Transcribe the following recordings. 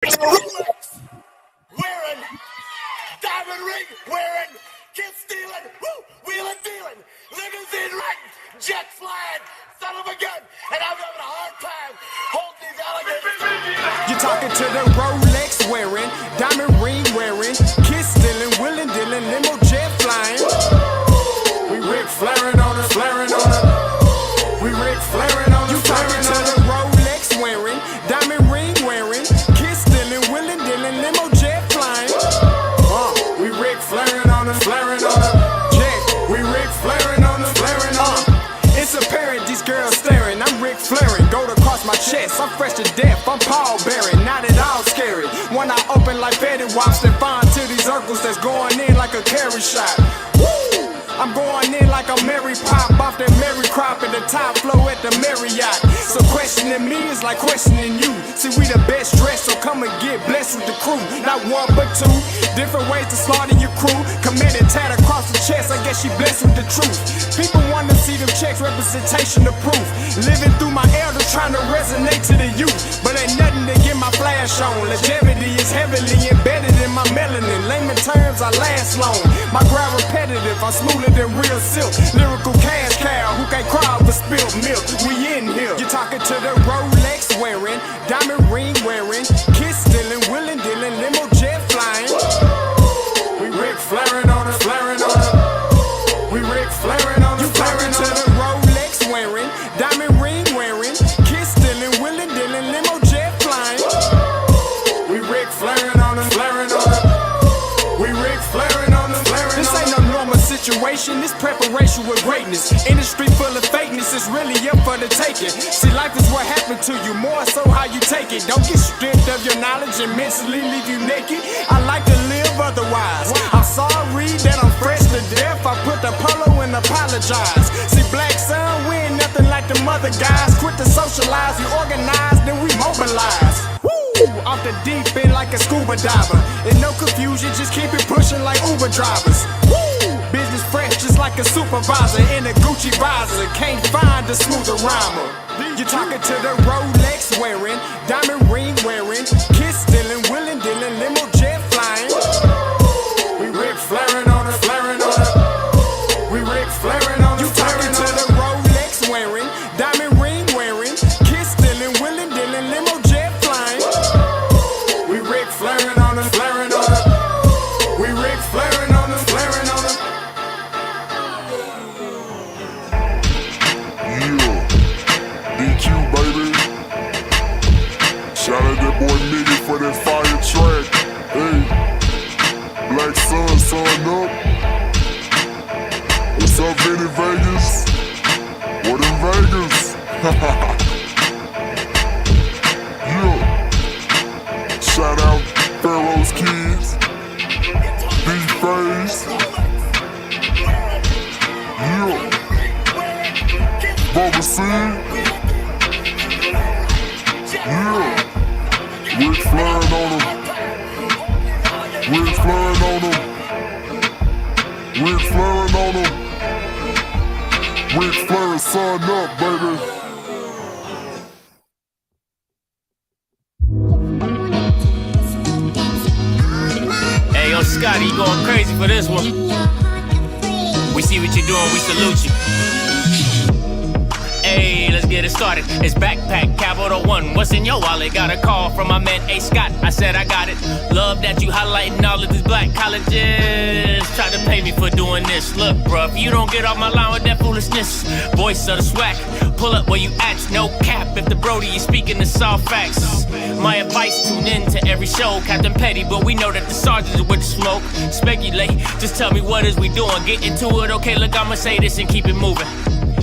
Rolex wearing, diamond ring wearing, kiss stealing, wheeling dealing, limousine riding, jet flying, son of a gun, and I'm having a hard time holding these alligators. You're talking to the Rolex wearing, diamond ring wearing, kiss stealing, wheeling dealing, limo jet flying. We Rick Flairing on us, flaring on us. We Rick Flairing on us. You talking to the Rolex wearing, diamond ring wearing, kiss stealing, wheeling dealing, limo jet flying. We Rick Flairing on us, flaring on us. Yeah, we Rick Flairing on us, flaring on us. It's apparent these girls staring. I'm Rick Flairing, gold across my chest. I'm fresh to death, I'm Paul Bearing, not at all scary. When I open like Betty Wops and find to these circles that's going in like a carry shot. Woo! I'm going in like a Mary Pop off that Mary Crop at the top flow at the Marriott. So questioning me is like questioning you. See, we the best dressed, so come and get blessed with the crew. Not one but two, different ways to slaughter your crew. Committed tat across the chest, I guess she blessed with the truth. People want to see them checks, representation of proof. Living through my elders, trying to resonate to the youth. But ain't nothing to get my flash on. Longevity is heavily embedded in my melanin. Layman terms, I last long. My grind repetitive, I'm smoother than real silk. Lyrical cash cow who can't cry over spilled milk. We in here. You're talking to the Rolex wearing, diamond ring wearing, kiss stealing, wheeling dealing, limo jet flying. We Rick Flairing on us, flaring on us. We Rick Flairing on us. You talking to the Rolex wearing, diamond ring wearing, kiss stealing, wheeling dealing, limo jet flying. We Rick Flairing on us, flaring on us. We Rick Flairing on us, flaring on us. This ain't no normal situation, this preparation with greatness. Industry full of fakeness, it's really up for the taking. See, life is what happened to you, more so how you take it. Don't get stripped of your knowledge and mentally leave you naked. I like to live otherwise. I'm sorry that I'm fresh to death. I put the polo and apologize. See, black son, we ain't nothing like the mother guys. Quit to socialize, we organize, then we mobilize. Woo! Off the deep end like a scuba diver. And no confusion, just keep it pushing like Uber drivers. Woo! Business fresh just like a supervisor in a Gucci visor. Can't find a smoother rhymer. You're talking to the Rolex wearing, diamond ring wearing, kiss stealing, wheeling dealing, limo jet flying. We Rick Flairing on us, flaring on us. We Rick Flairing on us. You talking to the Rolex wearing, diamond ring wearing, kiss stealing, wheeling dealing, limo jet flying. We Rick Flairing on us, flaring on us. We Rick Flairing on us, flaring on us. DQ, baby. Shout out that boy Nigga for that fire track. Hey, Black Sun, sun up. What's up, Vinny Vegas? What in Vegas? Yeah. Shout out Pharaoh's Kids. D-Phase. Yeah. Bubba C. Yeah. Rick Flairing on him. Rick Flairing on him. Rick Flairing on him. Rick Flairing, son up, baby. Hey, yo, Scotty, you going crazy for this one. We see what you're doing, we salute you. Hey, let's get it started. It's backpack, capital one. What's in your wallet? Got a call from my man A. Scott. I said I got it. Love that you highlighting all of these black colleges. Try to pay me for doing this. Look, bruh, if you don't get off my line with that foolishness, voice of the swag, pull up where you at. No cap if the Brody is speaking the soft facts. My advice, tune in to every show. Captain Petty, but we know that the sergeants with the smoke. Speculate, just tell me what is we doing. Get into it, okay, look, I'ma say this and keep it moving.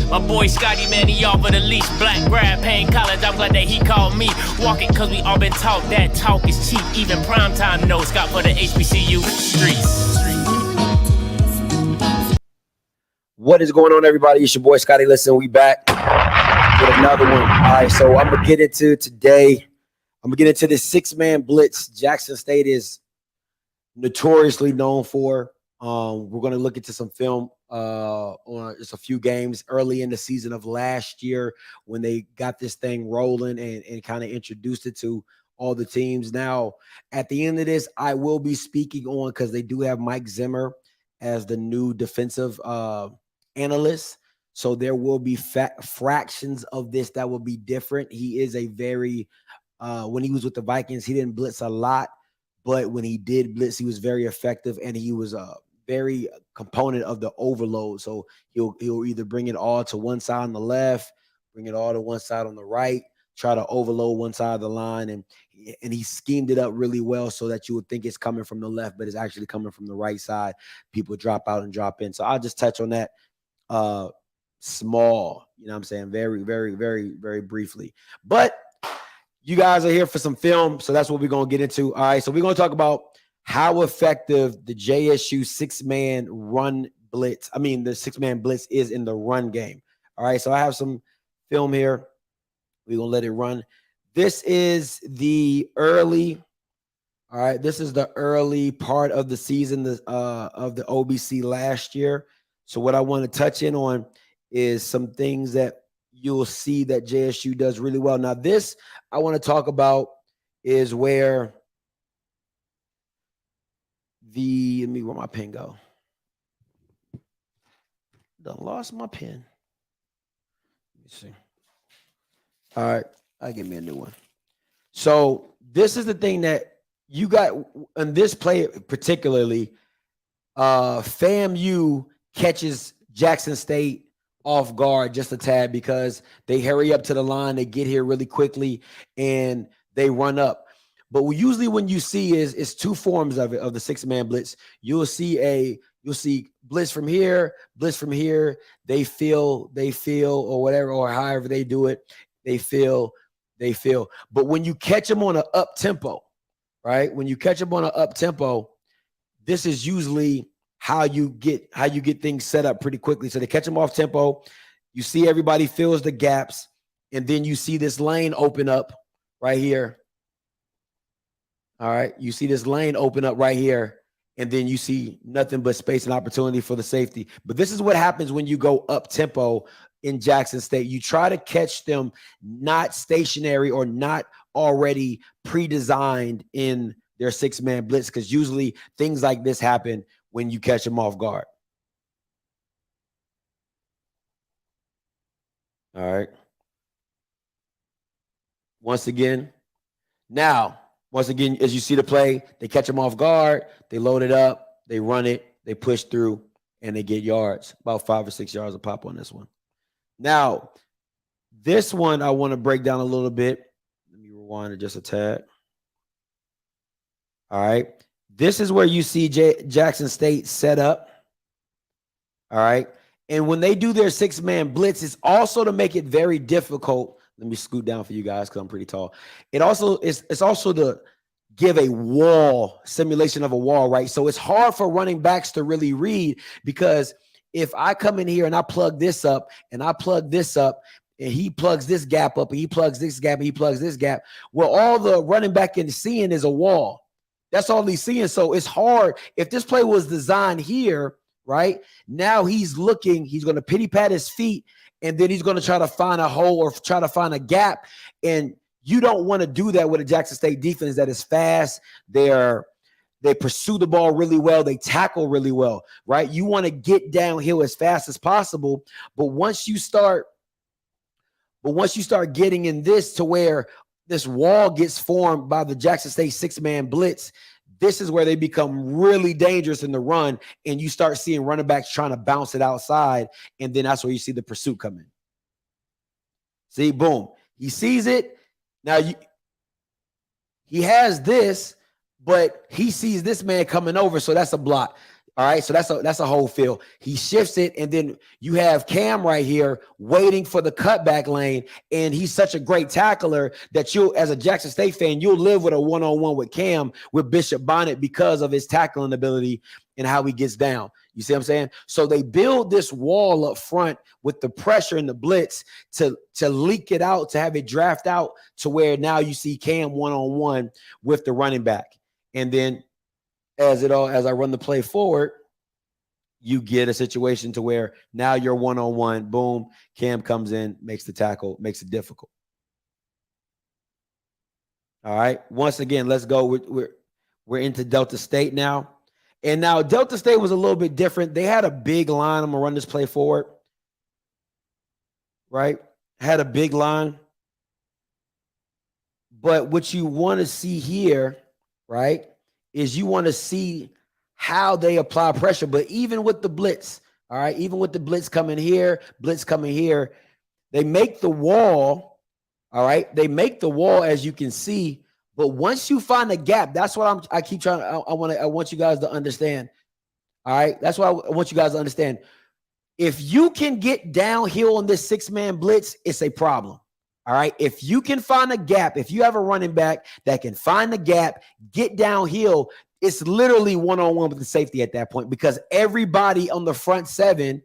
My boy Scotty, man, he offered a leash. Black grad, paying college, I'm glad that he called me. Walking cause we all been taught that talk is cheap. Even primetime knows Scott for the HBCU streets. What is going on, everybody? It's your boy Scotty. Listen, we back with another one. All right, so I'm gonna get into today. I'm gonna get into this 6-man blitz Jackson State is notoriously known for. We're gonna look into some film on just a few games early in the season of last year when they got this thing rolling and kind of introduced it to all the teams. Now, at the end of this, I will be speaking on, because they do have Mike Zimmer as the new defensive analyst. So there will be fractions of this that will be different. He is a very, when he was with the Vikings, he didn't blitz a lot, but when he did blitz, he was very effective, and he was a very component of the overload. So he'll either bring it all to one side on the left, bring it all to one side on the right, try to overload one side of the line, and he schemed it up really well so that you would think it's coming from the left, but it's actually coming from the right side. People drop out and drop in. So I'll just touch on that small, you know what I'm saying, very, very, very, very briefly. But you guys are here for some film, so that's what we're going to get into. All right, so we're going to talk about how effective the JSU six-man blitz is in the run game. All right, so I have some film here. We're going to let it run. This is the early, all right, this is the early part of the season of the OBC last year. So what I want to touch in on is some things that you'll see that JSU does really well. Now, this I want to talk about is where let me, where my pen go? Done lost my pen. Let me see. All right, I'll give me a new one. So this is the thing that you got in this play particularly. FAMU catches Jackson State off guard just a tad because they hurry up to the line, they get here really quickly, and they run up. But usually when you see is two forms of it, of the six-man blitz. You'll see blitz from here, they feel, or whatever, or however they do it, they feel. But when you catch them on an up tempo, right? When you catch them on an up tempo, this is usually how you get things set up pretty quickly. So they catch them off tempo. You see everybody fills the gaps, and then you see this lane open up right here. All right, you see this lane open up right here, and then you see nothing but space and opportunity for the safety. But this is what happens when you go up tempo in Jackson State. You try to catch them not stationary or not already pre-designed in their six-man blitz, because usually things like this happen when you catch them off guard. All right. Once again, as you see the play, they catch them off guard, they load it up, they run it, they push through, and they get yards, about 5 or 6 yards a pop on this one. Now, this one I want to break down a little bit. Let me rewind it just a tad. All right. This is where you see Jackson State set up. All right. And when they do their six-man blitz, it's also to make it very difficult. Let me scoot down for you guys because I'm pretty tall. It's also to give a wall, simulation of a wall, right? So it's hard for running backs to really read, because if I come in here and I plug this up and I plug this up, and he plugs this gap up and he plugs this gap and he plugs this gap, well, all the running back is seeing is a wall. That's all he's seeing. So it's hard. If this play was designed here, right, now he's going to pity pat his feet, and then he's going to try to find a hole or try to find a gap. And you don't want to do that with a Jackson State defense that is fast. They pursue the ball really well. They tackle really well, right? You want to get downhill as fast as possible. But once you start getting in this to where this wall gets formed by the Jackson State six-man blitz, this is where they become really dangerous in the run, and you start seeing running backs trying to bounce it outside, and then that's where you see the pursuit come in. See, boom. He sees it. Now, he has this, but he sees this man coming over, so that's a block. All right, so that's a whole field. He shifts it, and then you have Cam right here waiting for the cutback lane, and he's such a great tackler that you, as a Jackson State fan, you'll live with a one-on-one with Cam, with Bishop Bonnet, because of his tackling ability and how he gets down. You see what I'm saying? So they build this wall up front with the pressure and the blitz to leak it out, to have it draft out to where now you see Cam one-on-one with the running back. And then as I run the play forward, you get a situation to where now you're one-on-one, boom, Cam comes in, makes the tackle, makes it difficult. All right. Once again, let's go. We're into Delta State now. And now Delta State was a little bit different. They had a big line. I'm going to run this play forward. Right? Had a big line. But what you want to see here, right, is you want to see how they apply pressure. But even with the blitz, all right, even with the blitz coming here, they make the wall, all right? They make the wall, as you can see. But once you find a gap, that's what I keep trying. I want you guys to understand. All right, that's what I want you guys to understand. If you can get downhill on this 6-man blitz, it's a problem. All right. If you can find a gap, if you have a running back that can find the gap, get downhill, it's literally one-on-one with the safety at that point, because everybody on the front 7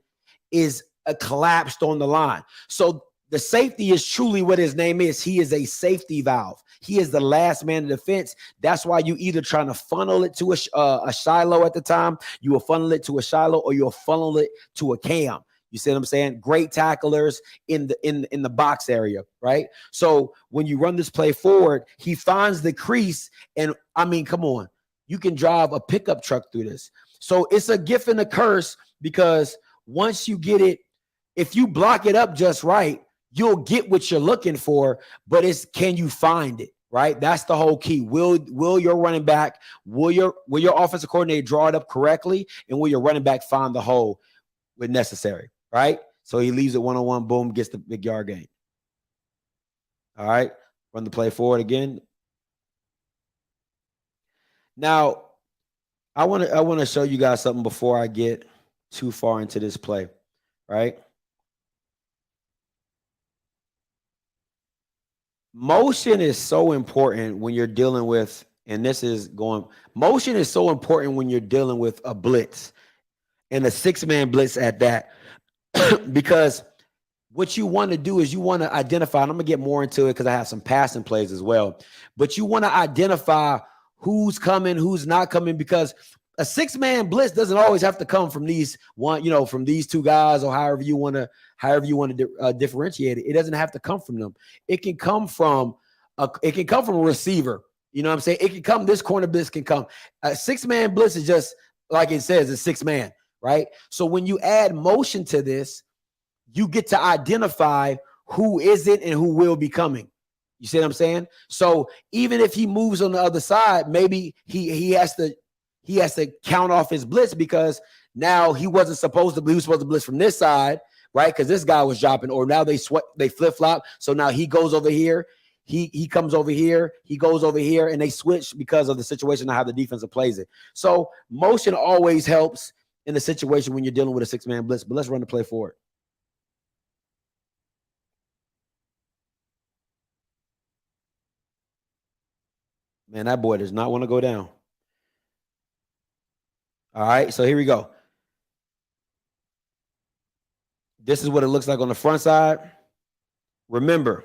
is collapsed on the line. So the safety is truly what his name is. He is a safety valve. He is the last man in defense. That's why you either trying to funnel it to a Shiloh at the time, you will funnel it to a Shiloh, or you'll funnel it to a Cam. You see what I'm saying? Great tacklers in the box area, right? So when you run this play forward, he finds the crease, and I mean, come on, you can drive a pickup truck through this. So it's a gift and a curse, because once you get it, if you block it up just right, you'll get what you're looking for. But it's, can you find it, right? That's the whole key. Will your running back, will your offensive coordinator draw it up correctly, and will your running back find the hole when necessary? Right? So he leaves it one-on-one, boom, gets the big yard gain. All right. Run the play forward again. Now, I want to show you guys something before I get too far into this play, right? Motion is so important when you're dealing with, and this is going, motion is so important when you're dealing with a blitz, and a 6-man blitz at that. Because what you want to do is you want to identify, and I'm going to get more into it because I have some passing plays as well, but you want to identify who's coming, who's not coming, because a 6-man blitz doesn't always have to come from these from these two guys, or however you want to differentiate it. It doesn't have to come from them. It can come from a receiver. You know what I'm saying? It can come, this corner blitz can come. A 6-man blitz is just like it says, a 6-man. Right? So when you add motion to this, you get to identify who isn't and who will be coming. You see what I'm saying? So even if he moves on the other side, maybe he has to count off his blitz, because now he was supposed to blitz from this side, right? Because this guy was dropping, or now they flip-flop. So now he goes over here. He comes over here, he goes over here, and they switch because of the situation of how the defense plays it. So motion always helps in the situation when you're dealing with a 6-man blitz. But let's run the play forward. Man, that boy does not want to go down. All right, so here we go. This is what it looks like on the front side. Remember,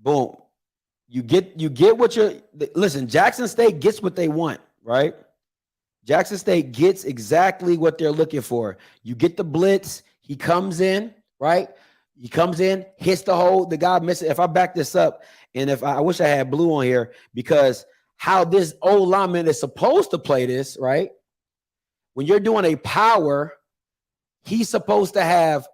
boom. You get what you're, listen, Jackson State gets what they want, right? Jackson State gets exactly what they're looking for. You get the blitz. He comes in, right? He comes in, hits the hole. The guy misses. If I back this up, and if I wish I had blue on here, because how this old lineman is supposed to play this, right? When you're doing a power, he's supposed to have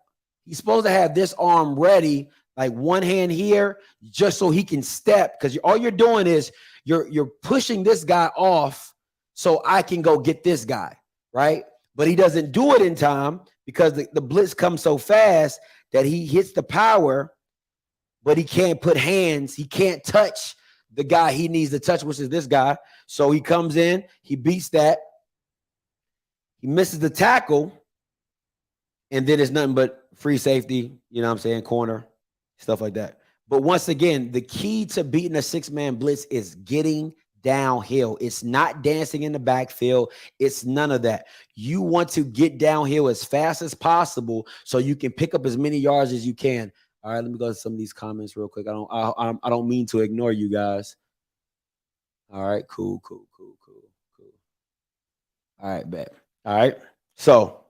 this arm ready, like one hand here, just so he can step. Because all you're doing is you're pushing this guy off, so I can go get this guy, right? But he doesn't do it in time, because the blitz comes so fast that he hits the power, but he can't put hands. He can't touch the guy he needs to touch, which is this guy. So he comes in, he beats that. He misses the tackle, and then it's nothing but free safety, you know what I'm saying, corner, stuff like that. But once again, the key to beating a 6-man blitz is getting downhill. It's not dancing in the backfield. It's none of that. You want to get downhill as fast as possible so you can pick up as many yards as you can. All right, let me go to some of these comments real quick. I don't mean to ignore you guys. All right, cool. All right, bet. All right, so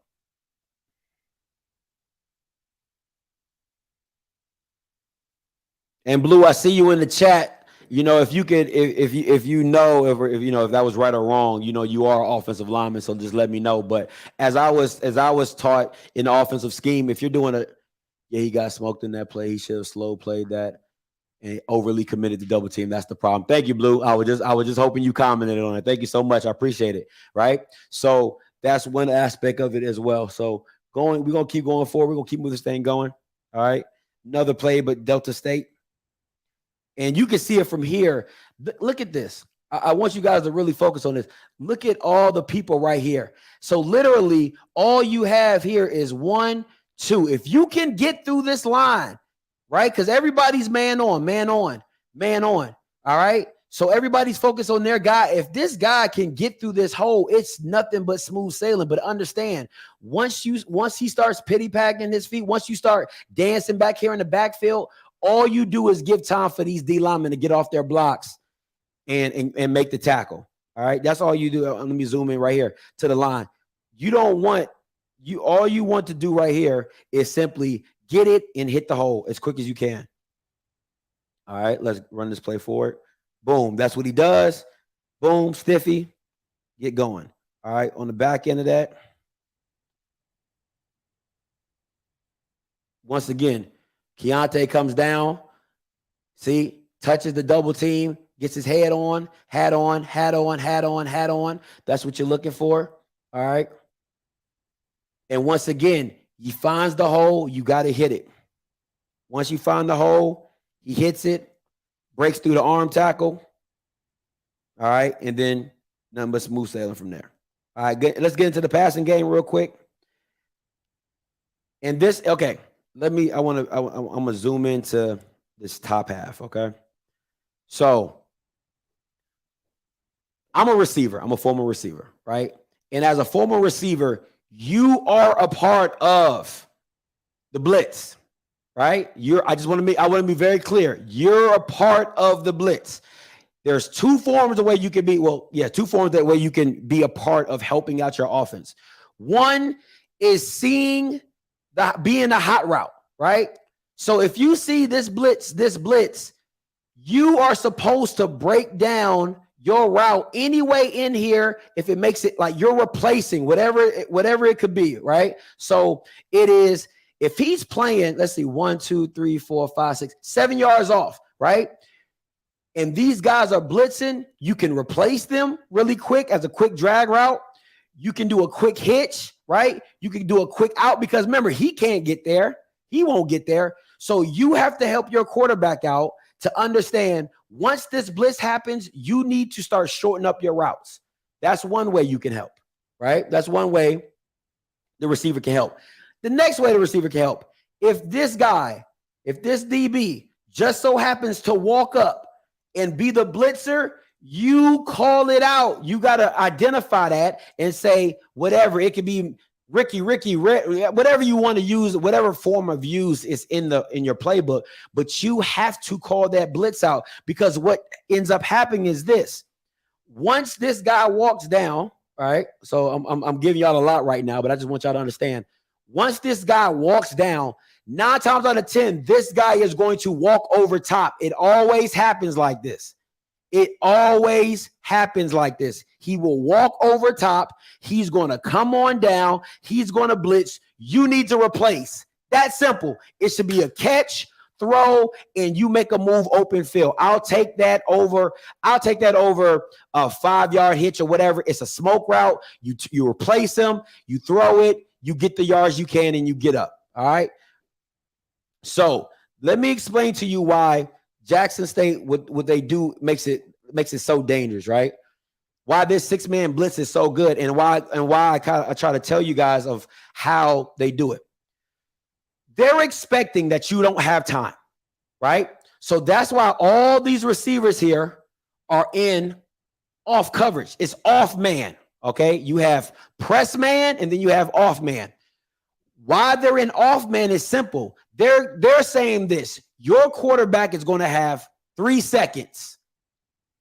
and Blue, I see you in the chat. if you could, if you know if that was right or wrong, you are an offensive lineman, so just let me know. But as I was taught in the offensive scheme, if you're doing he got smoked in that play. He should have slow played that and overly committed to double team. That's the problem. Thank you, Blue. I was just hoping you commented on it. Thank you so much. I appreciate it. Right. So that's one aspect of it as well. So we're gonna keep going forward. We're gonna keep moving this thing going. All right. Another play, but Delta State. And you can see it from here. Look at this. I want you guys to really focus on this. Look at all the people right here. So literally all you have here is 1, 2. If you can get through this line, right? Because everybody's man on. All right. So everybody's focused on their guy. If this guy can get through this hole, it's nothing but smooth sailing. But understand, once he starts pity packing his feet, once you start dancing back here in the backfield, all you do is give time for these D linemen to get off their blocks and make the tackle. All right. That's all you do. Let me zoom in right here to the line. All you want to do right here is simply get it and hit the hole as quick as you can. All right. Let's run this play forward. Boom. That's what he does. Boom. Stiffy. Get going. All right. On the back end of that. Once again, Keontae comes down. See, touches the double team, gets his head on, hat on. That's what you're looking for. All right. And once again, he finds the hole. You got to hit it. Once you find the hole, he hits it. Breaks through the arm tackle. All right. And then nothing but smooth sailing from there. All right. Let's get into the passing game real quick. And this, okay. I'm going to zoom into this top half. Okay. So I'm a receiver. I'm a former receiver. Right. And as a former receiver, you are a part of the blitz. Right? I want to be very clear. You're a part of the blitz. There's two forms of way you can be. Two forms that way you can be a part of helping out your offense. One is being the hot route, right? So if you see this blitz, you are supposed to break down your route anyway in here. If it makes it like you're replacing whatever it could be, right? So it is. If he's playing, let's see, 1, 2, 3, 4, 5, 6, 7 yards off, right? And these guys are blitzing, you can replace them really quick as a quick drag route. You can do a quick hitch, right? You can do a quick out because remember, he can't get there. He won't get there. So you have to help your quarterback out to understand once this blitz happens, you need to start shortening up your routes. That's one way you can help, right? That's one way the receiver can help. The next way the receiver can help, if this DB just so happens to walk up and be the blitzer, you call it out. You got to identify that and say whatever. It could be Ricky, whatever you want to use, whatever form of use is in your playbook, but you have to call that blitz out because what ends up happening is this. Once this guy walks down, all right, so I'm giving y'all a lot right now, but I just want y'all to understand. Once this guy walks down, 9 times out of 10, this guy is going to walk over top. It always happens like this. He will walk over top. He's going to come on down. He's going to blitz. You need to replace. That's simple. It should be a catch, throw, and you make a move open field. I'll take that over a 5-yard hitch or whatever. It's a smoke route. You replace him. You throw it. You get the yards you can, and you get up. All right. So let me explain to you why Jackson State, what they do makes it so dangerous, right? Why this 6-man blitz is so good, and why I try to tell you guys of how they do it. They're expecting that you don't have time, right? So that's why all these receivers here are in off coverage. It's off man. Okay, you have press man and then you have off man. Why they're in off man is simple. They're saying this. Your quarterback is going to have 3 seconds,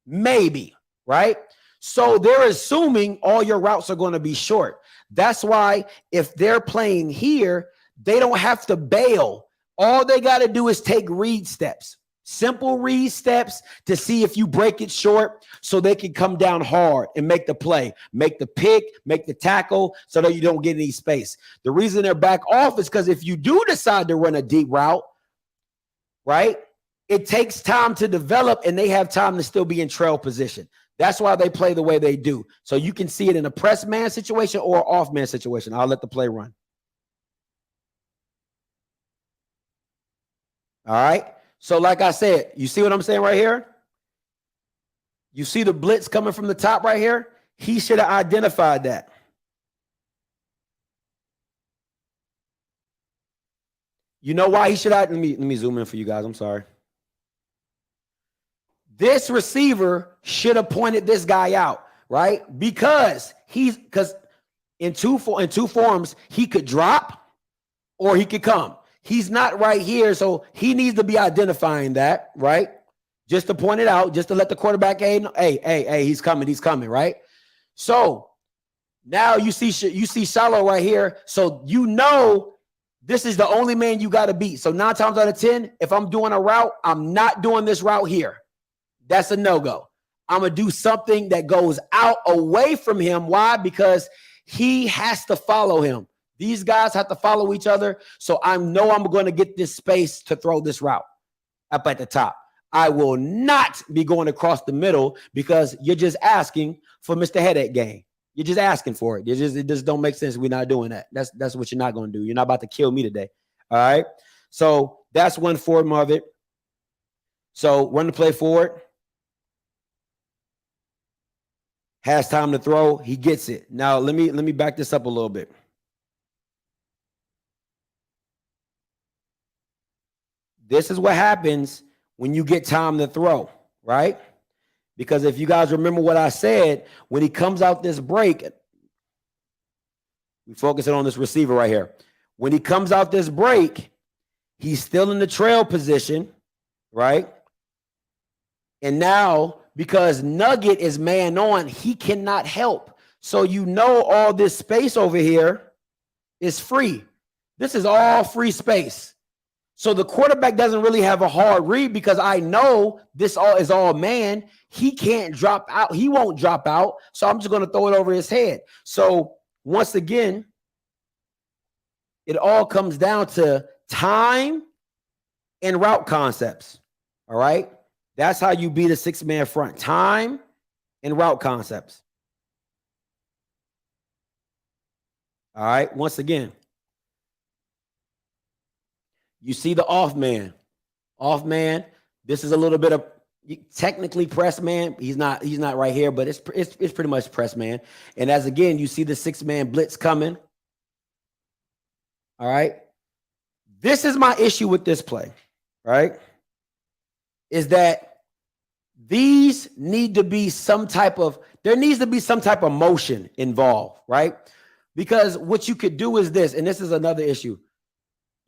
maybe, right? So they're assuming all your routes are going to be short. That's why if they're playing here, they don't have to bail. All they got to do is take read steps. Simple read steps to see if you break it short so they can come down hard and make the play, make the pick, make the tackle so that you don't get any space. The reason they're back off is because if you do decide to run a deep route, right, it takes time to develop and they have time to still be in trail position. That's why they play the way they do. So you can see it in a press man situation or off man situation. I'll let the play run. All right. So like I said, you see what I'm saying right here? You see the blitz coming from the top right here? He should have identified that. You know why he should have? Let me zoom in for you guys. I'm sorry. This receiver should have pointed this guy out, right? Because in two forms, he could drop or he could come. He's not right here, so he needs to be identifying that, right? Just to point it out, just to let the quarterback, hey, he's coming, right? So now you see Shallow right here, so you know this is the only man you got to beat. So 9 times out of 10, if I'm doing a route, I'm not doing this route here. That's a no-go. I'm going to do something that goes out away from him. Why? Because he has to follow him. These guys have to follow each other. So I know I'm going to get this space to throw this route up at the top. I will not be going across the middle because you're just asking for Mr. Headache game. You're just asking for it. It just don't make sense. We're not doing that. That's what you're not going to do. You're not about to kill me today. All right. So that's one form of it. So run the play forward. Has time to throw. He gets it. Now let me back this up a little bit. This is what happens when you get time to throw, right? Because if you guys remember what I said, when he comes out this break, we focusing on this receiver right here. When he comes out this break, he's still in the trail position, right? And now, because Nugget is man on, he cannot help. So you know all this space over here is free. This is all free space. So the quarterback doesn't really have a hard read because I know this is all man. He can't drop out. He won't drop out. So I'm just going to throw it over his head. So once again, it all comes down to time and route concepts. All right. That's how you beat a 6-man front. Time and route concepts. All right. Once again, you see the off man. Off man. This is a little bit of technically press man. He's not right here, but it's pretty much press man. And as again, you see the 6-man blitz coming. All right. This is my issue with this play, right? Is that these need to be there needs to be some type of motion involved, right? Because what you could do is this, and this is another issue.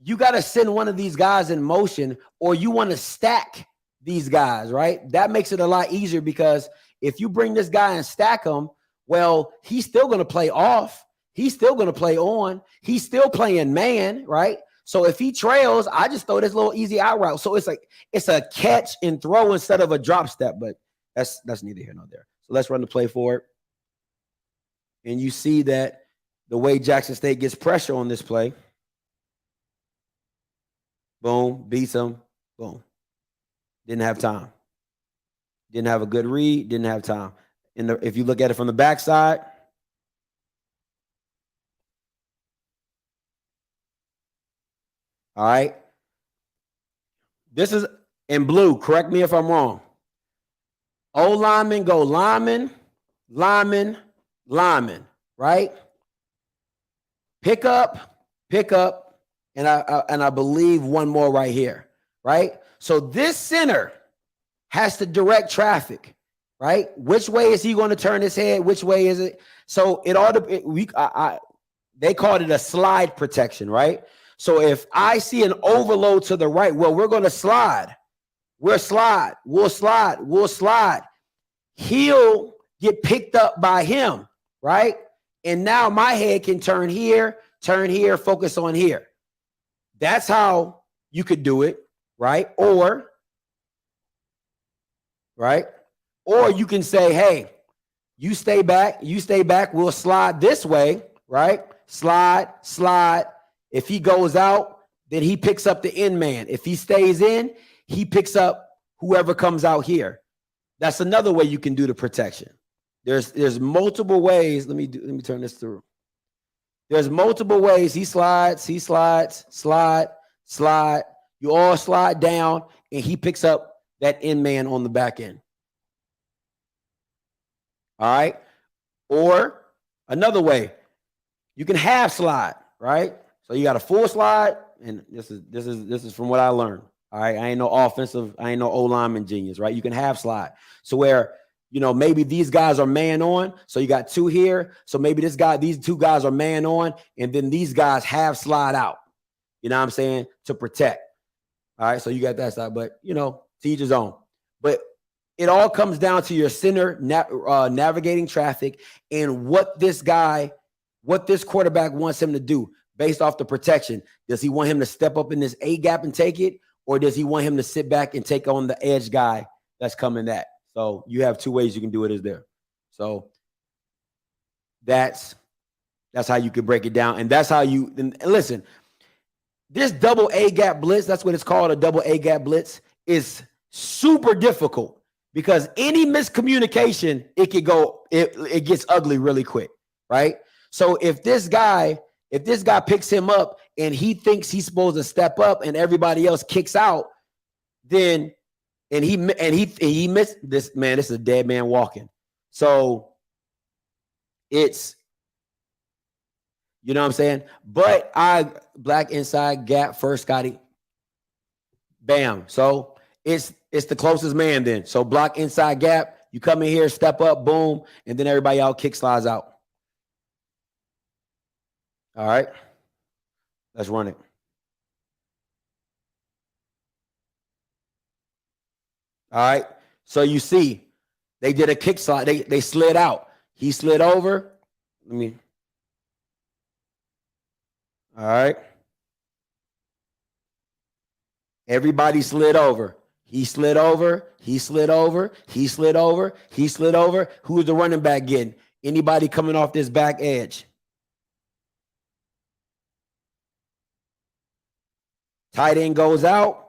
You got to send one of these guys in motion, or you want to stack these guys, right? That makes it a lot easier because if you bring this guy and stack him, well, he's still going to play off. He's still going to play on. He's still playing man, right? So if he trails, I just throw this little easy out route. So it's a catch and throw instead of a drop step, but that's neither here nor there. So let's run the play forward. And you see that the way Jackson State gets pressure on this play. Boom, beats him. Boom. Didn't have time. Didn't have a good read. Didn't have time. If you look at it from the backside, all right. This is in blue. Correct me if I'm wrong. O lineman go lineman, lineman, lineman, right? Pick up, and I believe one more right here, right? So this center has to direct traffic, right? Which way is he going to turn his head? Which way is it? So it ought to they called it a slide protection, right? So if I see an overload to the right, well, we're going to slide. We'll slide. He'll get picked up by him, right? And now my head can turn here, focus on here. That's how you could do it, right? Or right? Or you can say, hey, you stay back, we'll slide this way, right? Slide. If he goes out, then he picks up the in man. If he stays in, he picks up whoever comes out here. That's another way you can do the protection. There's multiple ways. Let me turn this through. There's multiple ways. He slides, slide. You all slide down, and he picks up that in man on the back end. All right. Or another way, you can half slide, right? So you got a full slide, and this is from what I learned. All right. I ain't no O-lineman genius, right? You can half slide. So where, maybe these guys are man on. So you got two here. So maybe these two guys are man on, and then these guys half slide out. You know what I'm saying? To protect. All right. So you got that side, but to each his own. But it all comes down to your center navigating traffic and what this quarterback wants him to do based off the protection. Does he want him to step up in this A gap and take it? Or does he want him to sit back and take on the edge guy that's coming at? So you have two ways you can do it is there. So that's how you can break it down. And that's how and listen, this double A gap blitz, that's what it's called, a double A gap blitz, is super difficult. Because any miscommunication, it gets ugly really quick, right? So if this guy picks him up and he thinks he's supposed to step up and everybody else kicks out, then he missed this, man, this is a dead man walking. So it's, you know what I'm saying? But black inside gap first, Scotty. Bam. So it's the closest man then. So block inside gap. You come in here, step up, boom, and then everybody out kick slides out. All right. Let's run it. All right. So you see, they did a kick slide. They slid out. He slid over. All right. Everybody slid over. He slid over. Who's the running back getting? Anybody coming off this back edge? Tight end goes out.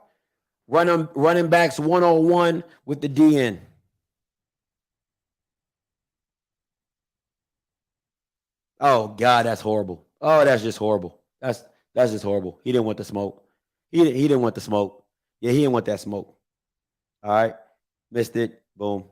Running backs 1-on-1 with the DN. Oh, God, that's horrible. Oh, that's just horrible. That's just horrible. He didn't want the smoke. He didn't want the smoke. Yeah, he didn't want that smoke. All right. Missed it. Boom.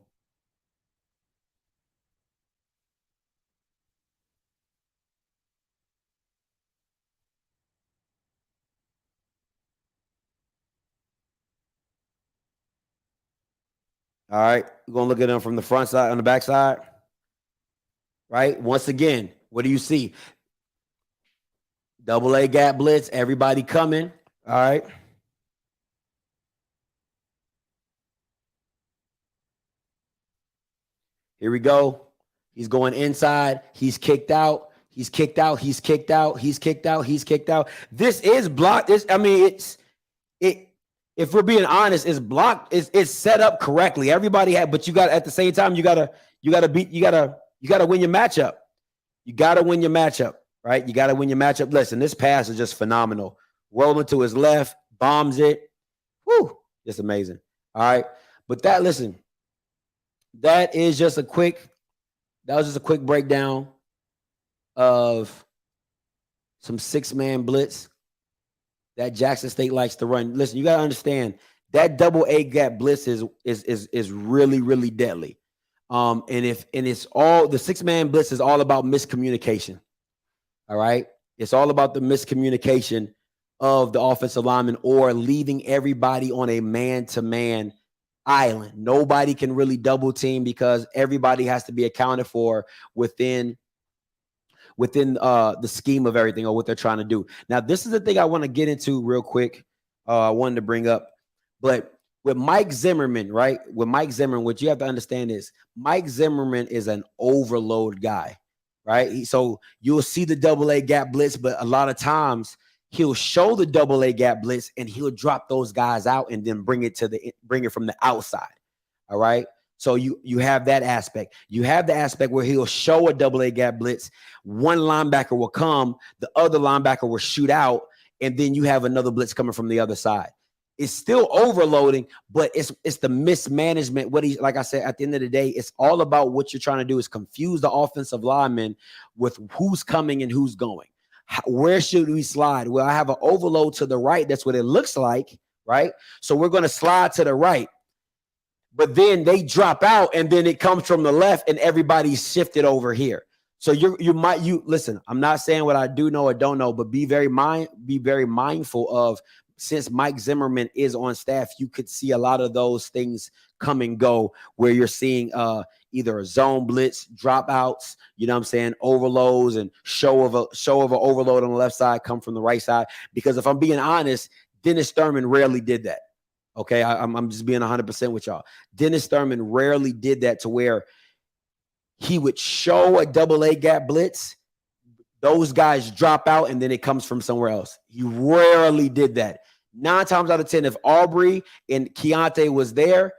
All right. We're going to look at them from the front side, on the back side. Right. Once again, what do you see? Double A gap blitz. Everybody coming. All right. Here we go. He's going inside. He's kicked out. This is blocked. If we're being honest, it's blocked. It's set up correctly. Everybody but you got, at the same time, you gotta win your matchup. You gotta win your matchup, right? You gotta win your matchup. Listen, this pass is just phenomenal. Rolling to his left, bombs it. Whoo, just amazing. All right. But that was just a quick breakdown of some 6-man blitz that Jackson State likes to run. Listen, you got to understand that double A gap blitz is really, really deadly. And it's all, the 6-man blitz is all about miscommunication. All right. It's all about the miscommunication of the offensive lineman or leaving everybody on a man-to-man island. Nobody can really double team because everybody has to be accounted for within the scheme of everything or what they're trying to do. Now, this is the thing I want to get into real quick. I wanted to bring up, but with Mike Zimmerman, right? With Mike Zimmerman, what you have to understand is Mike Zimmerman is an overload guy, right? So you'll see the double A gap blitz, but a lot of times he'll show the double A gap blitz and he'll drop those guys out and then bring it from the outside. All right. So you have that aspect. You have the aspect where he'll show a double A gap blitz. One linebacker will come, the other linebacker will shoot out, and then you have another blitz coming from the other side. It's still overloading, but it's the mismanagement. Like I said, at the end of the day, it's all about what you're trying to do is confuse the offensive linemen with who's coming and who's going. Where should we slide? Well, I have an overload to the right. That's what it looks like, right? So we're going to slide to the right. But then they drop out, and then it comes from the left, and everybody's shifted over here. So you listen. I'm not saying what I do know or don't know, but be very mindful of. Since Mike Zimmerman is on staff, you could see a lot of those things come and go, where you're seeing either a zone blitz, dropouts, you know what I'm saying, overloads, and show of a overload on the left side come from the right side. Because if I'm being honest, Dennis Thurman rarely did that. Okay, I'm just being 100% with y'all. Dennis Thurman rarely did that, to where he would show a double A gap blitz, those guys drop out, and then it comes from somewhere else. He rarely did that. 9 times out of 10, if Aubrey and Keontae was there,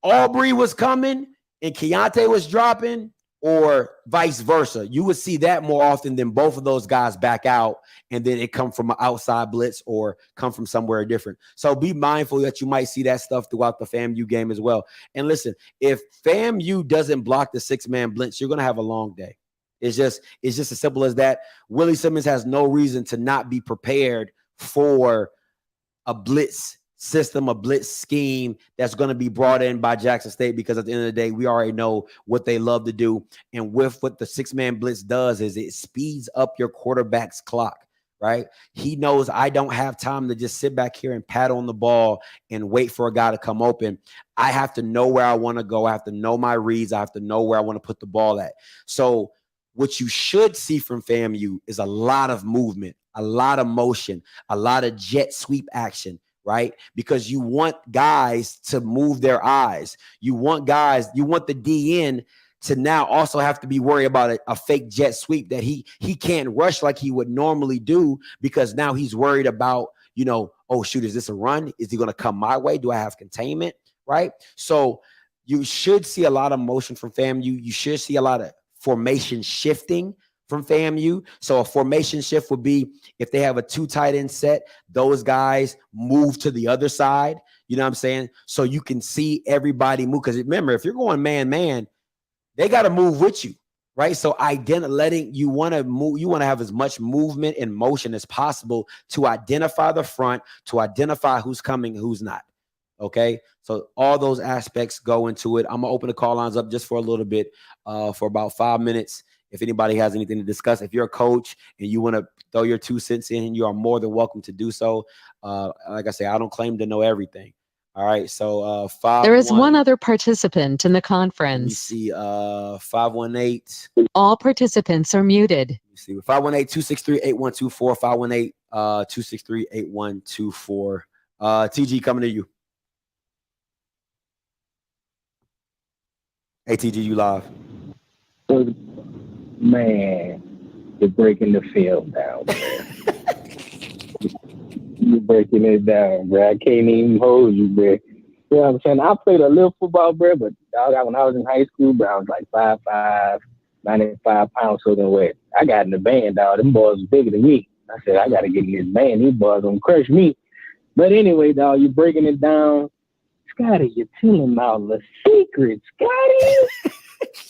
Aubrey was coming and Keontae was dropping, or vice versa. You would see that more often than both of those guys back out, and then it come from an outside blitz or come from somewhere different. So be mindful that you might see that stuff throughout the FAMU game as well. And listen, if FAMU doesn't block the 6-man blitz, you're going to have a long day. It's just as simple as that. Willie Simmons has no reason to not be prepared for a blitz system, a blitz scheme that's going to be brought in by Jackson State, because at the end of the day, we already know what they love to do. And with what the 6-man blitz does is it speeds up your quarterback's clock, right? He knows I don't have time to just sit back here and pat on the ball and wait for a guy to come open. I have to know where I want to go. I have to know my reads. I have to know where I want to put the ball at. So what you should see from FAMU is a lot of movement, a lot of motion, a lot of jet sweep action, right? Because you want guys to move their eyes. You want the DN to now also have to be worried about a fake jet sweep that he can't rush like he would normally do, because now he's worried about, oh, shoot, is this a run? Is he going to come my way? Do I have containment, right? So you should see a lot of motion from FAMU. You should see a lot of formation shifting from FAMU. So a formation shift would be if they have a 2 tight end set, those guys move to the other side. You know what I'm saying? So you can see everybody move. Because remember, if you're going man, they got to move with you, right? So you want to have as much movement and motion as possible to identify the front, to identify who's coming, who's not. Okay, so all those aspects go into it. I'm gonna open the call lines up just for a little bit, for about 5 minutes. If anybody has anything to discuss, if you're a coach and you want to throw your 2 cents in, you are more than welcome to do so. Like I say, I don't claim to know everything. All right, so there is one other participant in the conference. Let me see, 518. All participants are muted. Let me see, 518-263-8124. 518-263-8124. TG coming to you. Hey, TG, you live. Man, you're breaking the film down, man. You're breaking it down, bro. I can't even hold you, bro. You know what I'm saying? I played a little football, bro, but dog, when I was in high school, bro, I was like 5'5", 95 pounds soaking wet. I got in the band, dog. Them boys was bigger than me. I said, I got to get in this band. These boys gonna crush me. But anyway, dog, you're breaking it down. Scotty, you're telling all the secrets, Scotty.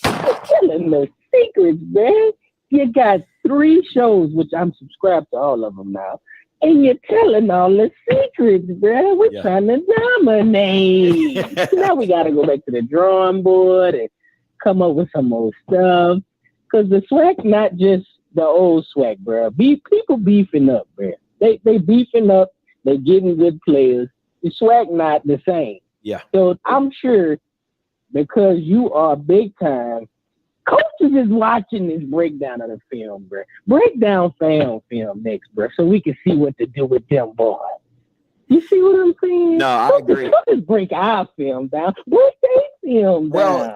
You're telling the secrets, man. You got 3 shows, which I'm subscribed to all of them now. And you're telling all the secrets, bro. We're trying to dominate. Now we got to go back to the drawing board and come up with some old stuff. Because the swag, not just the old swag, bro. People beefing up, bro. They beefing up. They getting good players. The swag not the same. Yeah. So I'm sure because you are big time, coaches is watching this breakdown of the film, bro. Break down film next, bro, so we can see what to do with them boys. You see what I'm saying? No, I agree. Just break our film down. Break their film down.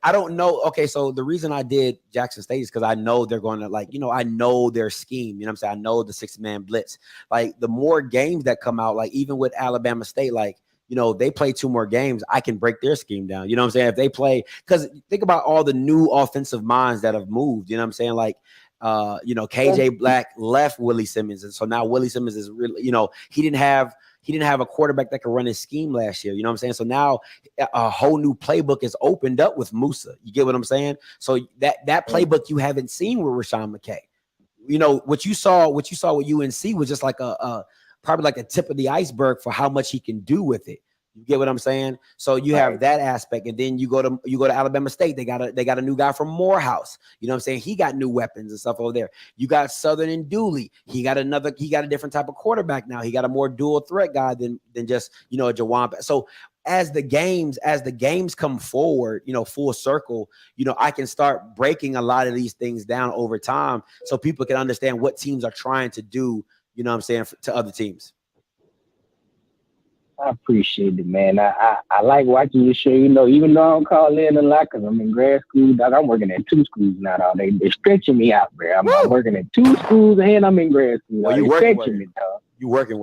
I don't know. Okay, so the reason I did Jackson State is because I know they're going to, I know their scheme. You know what I'm saying? I know the 6-man blitz. Like, the more games that come out, like even with Alabama State, like, you know, they play 2 more games, I can break their scheme down. You know what I'm saying? If they play, because think about all the new offensive minds that have moved. You know what I'm saying? Like, you know, KJ Black left Willie Simmons, and so now Willie Simmons is really, you know, he didn't have a quarterback that could run his scheme last year. You know what I'm saying? So now a whole new playbook is opened up with Musa. You get what I'm saying? So that playbook you haven't seen with Rashawn McKay. You know, what you saw with UNC was just like probably like a tip of the iceberg for how much he can do with it. You get what I'm saying? So you have that aspect, and then you go to Alabama State. They got a new guy from Morehouse. You know what I'm saying? He got new weapons and stuff over there. You got Southern and Dooley. He got a different type of quarterback now. He got a more dual threat guy than just, you know, a Jawan. So as the games come forward, you know, full circle, you know, I can start breaking a lot of these things down over time so people can understand what teams are trying to do, you know what I'm saying, to other teams. I appreciate it, man. I like watching your show. You know, even though I don't call in a lot because I'm in grad school, dog, I'm working at 2 schools now. Dog. They're stretching me out, bro. I'm working at 2 schools and I'm in grad school. Well, you stretching me, dog. You working.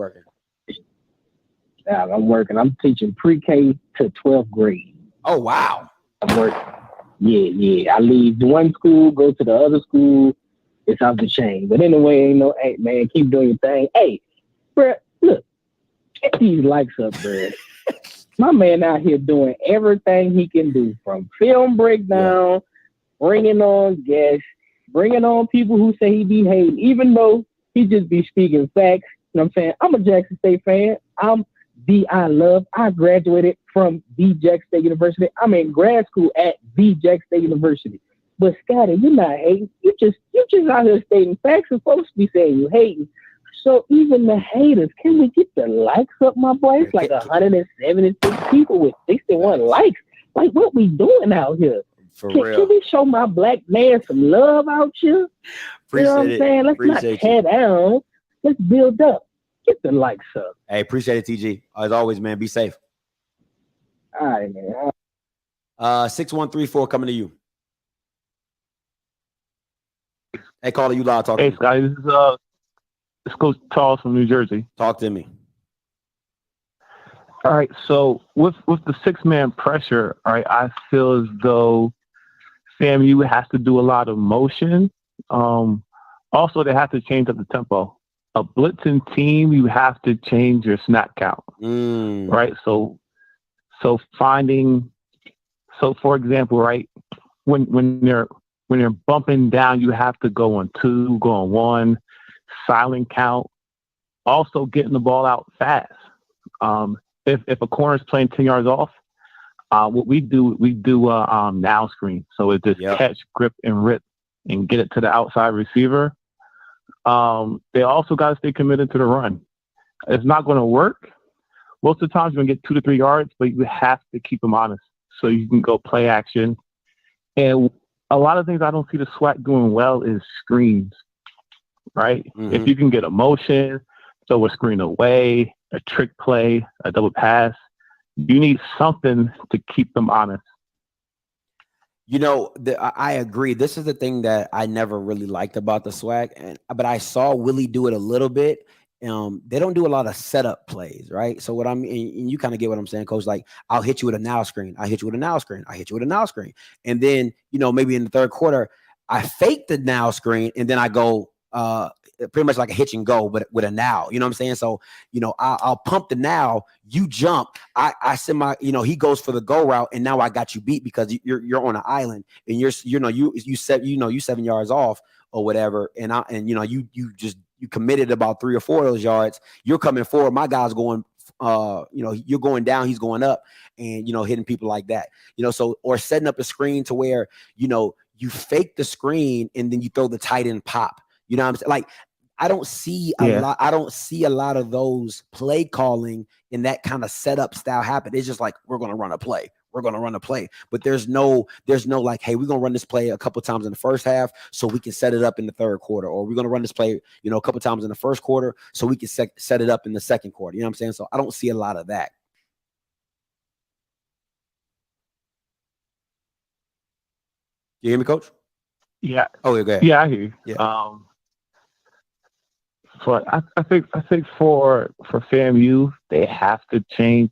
Dog, I'm working. I'm teaching pre-K to 12th grade. Oh, wow. I'm working. Yeah. I leave one school, go to the other school. It's off the chain. But anyway, ain't no, hey, man, keep doing your thing. Hey, bro, look. Get these likes up, bro. My man out here doing everything he can do, from film breakdown, bringing on guests, bringing on people who say he be hating, even though he just be speaking facts. You know what I'm saying? I'm a Jackson State fan. I graduated from the Jackson State University. I'm in grad school at the Jackson State University. But Scotty, you're not hating. You just out here stating facts, and folks be saying you hating. So even the haters, can we get the likes up, my boy? It's like 176 people with 61 likes. Like, what we doing out here? Can we show my black man some love out here? You know what I'm saying? Let's not tear down. Let's build up. Get the likes up. Hey, appreciate it, TG. As always, man, be safe. All right, man. 6134 coming to you. Hey, caller, you live. Talk to me. Scotty, this is Coach Charles from New Jersey. Talk to me. All right, so with the 6-man pressure, all right, I feel as though FAMU has to do a lot of motion. Also, they have to change up the tempo. A blitzing team, you have to change your snap count, right? So for example, right, when they're bumping down, you have to go on 2, go on 1. Silent count, also getting the ball out fast. If a corner is playing 10 yards off, what we do now screen. So it's just catch, grip, and rip, and get it to the outside receiver. They also got to stay committed to the run. It's not going to work. Most of the times you're going to get 2 to 3 yards, but you have to keep them honest so you can go play action. And a lot of things I don't see the SWAC doing well is screens. Right? If you can get a motion, throw a screen away, a trick play, a double pass, you need something to keep them honest. You know, I agree. This is the thing that I never really liked about the SWAC, but I saw Willie do it a little bit. They don't do a lot of setup plays, right? So what I mean, and you kind of get what I'm saying, Coach. Like, I'll hit you with a now screen. I hit you with a now screen. I hit you with a now screen. And then, you know, maybe in the third quarter, I fake the now screen, and then I go pretty much like a hitch and go, but with a now, you know what I'm saying? So, you know, I'll pump the now, you jump, I send my, you know, he goes for the go route, and now I got you beat because you're on an island, and you 7 yards off or whatever, and you know, you committed about 3 or 4 of those yards. You're coming forward, my guy's going, you know, you're going down, he's going up, and, you know, hitting people like that, you know. So, or setting up a screen to where, you know, you fake the screen and then you throw the tight end pop. You know what I'm saying? Like, I don't see a lot of those play calling in that kind of setup style happen. It's just like, we're going to run a play. But there's no like, hey, we're going to run this play a couple times in the first half so we can set it up in the third quarter, or we're going to run this play, you know, a couple times in the first quarter so we can set it up in the second quarter. You know what I'm saying? So I don't see a lot of that. You hear me, Coach? Yeah. Oh, go ahead. Yeah, I hear you. Yeah. But I think for FAMU, they have to change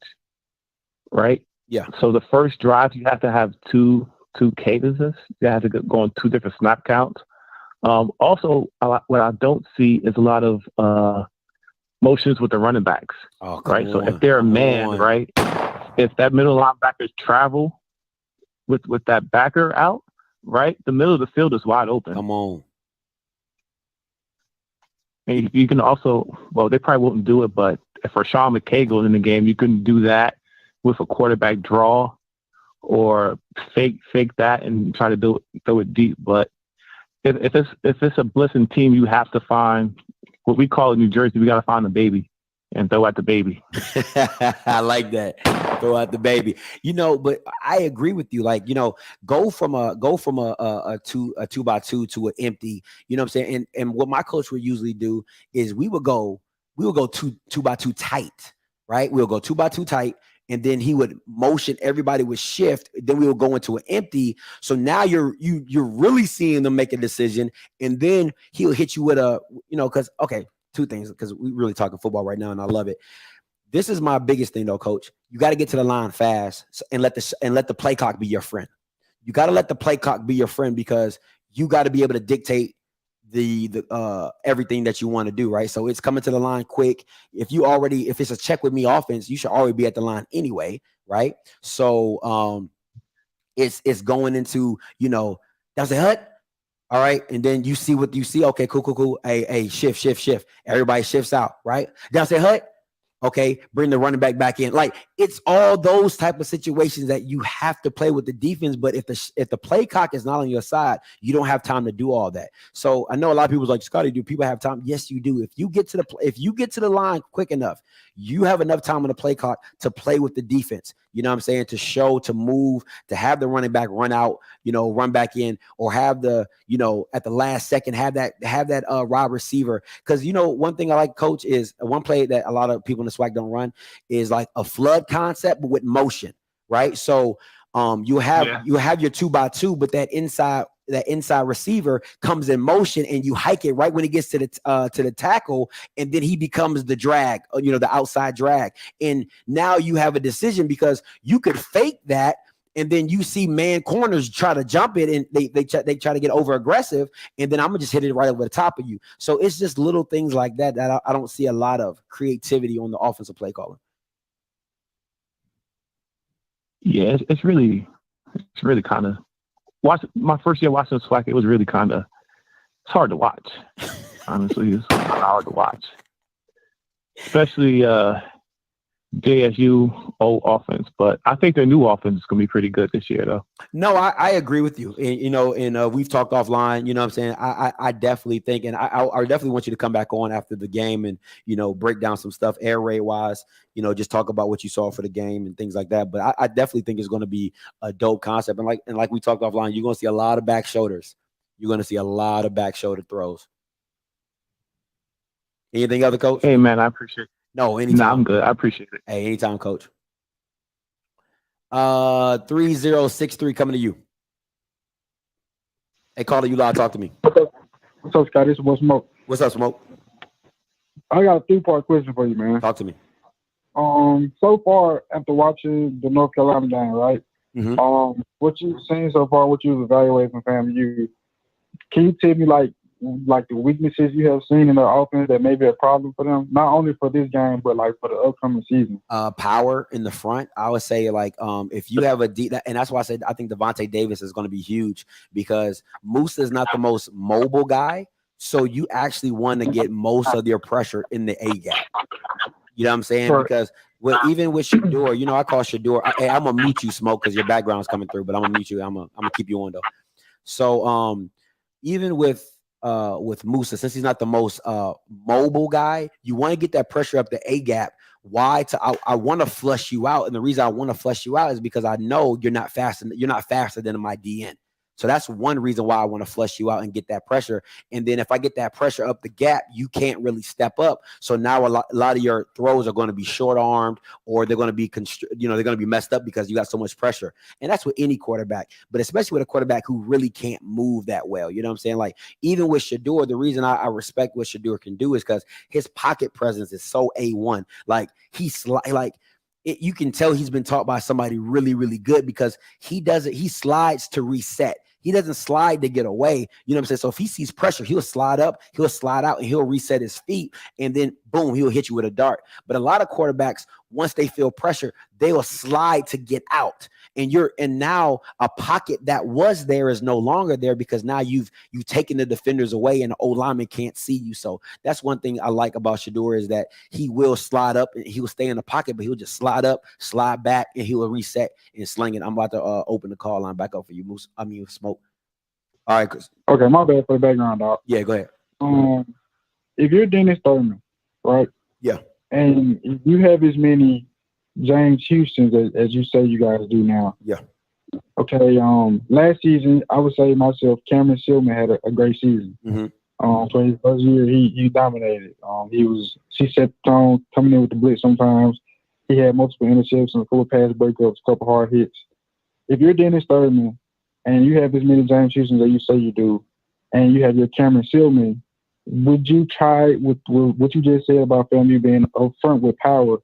right? Yeah. So the first drive, you have to have two cadences. You have to go on 2 different snap counts. Also, what I don't see is a lot of motions with the running backs, right? So if they're a man, right, if that middle linebackers travel with that backer out, right, the middle of the field is wide open. Come on. And you can also, well, they probably won't do it, but if Rashawn McKay goes in the game, you can do that with a quarterback draw or fake that and try to throw it deep. But if it's a blitzing team, you have to find what we call in New Jersey. We got to find the baby and throw at the baby. I like that. Throw out the baby. But I agree with you. Like, go from a 2x2 to an empty. You know what I'm saying? And what my coach would usually do is we would go 2x2 tight, right? We'll go 2x2 tight. And then he would motion everybody with shift. Then we will go into an empty. So now you're really seeing them make a decision. And then he'll hit you with because two things, because we're really talking football right now, and I love it. This is my biggest thing, though, Coach. You got to get to the line fast and let the play clock be your friend. You got to let the play clock be your friend because you got to be able to dictate the everything that you want to do, right? So it's coming to the line quick. If it's a check with me offense, you should already be at the line anyway, right? So it's going into that's a hut. All right. And then you see what you see. Okay, cool. Hey, shift. Everybody shifts out, right? Down say hut. Okay, bring the running back in. Like, it's all those type of situations that you have to play with the defense. But if the play clock is not on your side, you don't have time to do all that. So I know a lot of people like, Scotty, do people have time? Yes, you do. If you get to the line quick enough, you have enough time on the play clock to play with the defense. You know what I'm saying? To show, to move, to have the running back run out, run back in, or have the, at the last second, have that wide receiver. Because, one thing I like, Coach, is one play that a lot of people in the SWAC don't run is like a flood concept, but with motion, right? So you have your 2x2, but that inside receiver comes in motion and you hike it right when he gets to the tackle, and then he becomes the drag, the outside drag. And now you have a decision because you could fake that, and then you see man corners try to jump it, and they try to get over aggressive, and then I'm gonna just hit it right over the top of you. So it's just little things like that I don't see a lot of creativity on the offensive play calling. Yeah, it's really kind of my first year watching the SWAC. It was really it's hard to watch. Honestly, it's hard to watch, especially JSU old offense. But I think their new offense is gonna be pretty good this year, though. No, I agree with you. And we've talked offline. You know what I'm saying? I definitely think, and I definitely want you to come back on after the game and break down some stuff air raid wise. Just talk about what you saw for the game and things like that. But I definitely think it's going to be a dope concept. And like we talked offline, you're going to see a lot of back shoulders. You're going to see a lot of back shoulder throws. Anything other, Coach? Hey, man, I appreciate it. No, anytime. No, I'm good. I appreciate it. Hey, anytime, Coach. 3063 coming to you. Hey, caller, you loud. Talk to me. What's up, Scott? This is Smoke. What's up, Smoke? I got a 3-part question for you, man. Talk to me. So far, after watching the North Carolina game, right? Mm-hmm. What you've seen so far, what you've evaluated from FAMU, can you tell me like the weaknesses you have seen in their offense that may be a problem for them, not only for this game but like for the upcoming season? Power in the front. I would say if you have and that's why I said I think Devontae Davis is going to be huge because Moose is not the most mobile guy, so you actually want to get most of your pressure in the A gap. You know what I'm saying? Sure. Because even with Shador, I call Shador. Hey, I'm gonna mute you, Smoke, because your background's coming through, but I'm gonna mute you. I'm gonna keep you on though. So even with Musa, since he's not the most mobile guy, you want to get that pressure up the A gap. Why? I want to flush you out, and the reason I want to flush you out is because I know you're not faster than my DN. So that's one reason why I want to flush you out and get that pressure. And then if I get that pressure up the gap, you can't really step up. So now a lot of your throws are going to be short armed, or they're going to be they're going to be messed up because you got so much pressure. And that's with any quarterback, but especially with a quarterback who really can't move that well. You know what I'm saying? Like even with Shador, the reason I respect what Shador can do is because his pocket presence is so A1. Like you can tell he's been taught by somebody really, really good because he slides to reset. He doesn't slide to get away. You know what I'm saying? So if he sees pressure, he'll slide up, he'll slide out, and he'll reset his feet. And then boom, he'll hit you with a dart. But a lot of quarterbacks, once they feel pressure, they will slide to get out. And now a pocket that was there is no longer there because now you've taken the defenders away and the old lineman can't see you. So that's one thing I like about Shedeur is that he will slide up and he'll stay in the pocket, but he'll just slide up, slide back, and he will reset and sling it. I'm about to open the call line back up for you, Moose. Smoke. All right, Chris. Okay, my bad for the background, dog. Yeah, go ahead. If you're Dennis Thurman, right? Yeah. And if you have as many James Houstons as you say you guys do now. Yeah. Okay. Last season, I would say myself, Cameron Silman had a great season. Mm-hmm. For his first year, he dominated. He set the tone, coming in with the blitz sometimes. He had multiple interceptions, full pass breakups, a couple hard hits. If you're Dennis Thurman and you have as many James Houstons as you say you do, and you have your Cameron Silman, would you try with what you just said about FAMU being up front with power?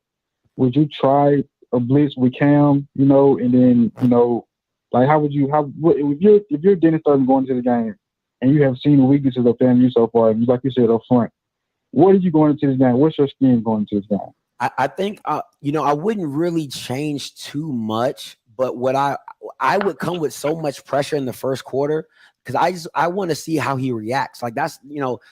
Would you try a blitz with Cam, and then, like if you're Dennis Thurman going into the game and you have seen the weaknesses of FAMU so far, like you said up front, what are you going into this game? What's your scheme going into this game? I think, I wouldn't really change too much, but what I would come with so much pressure in the first quarter because I want to see how he reacts. Like that's,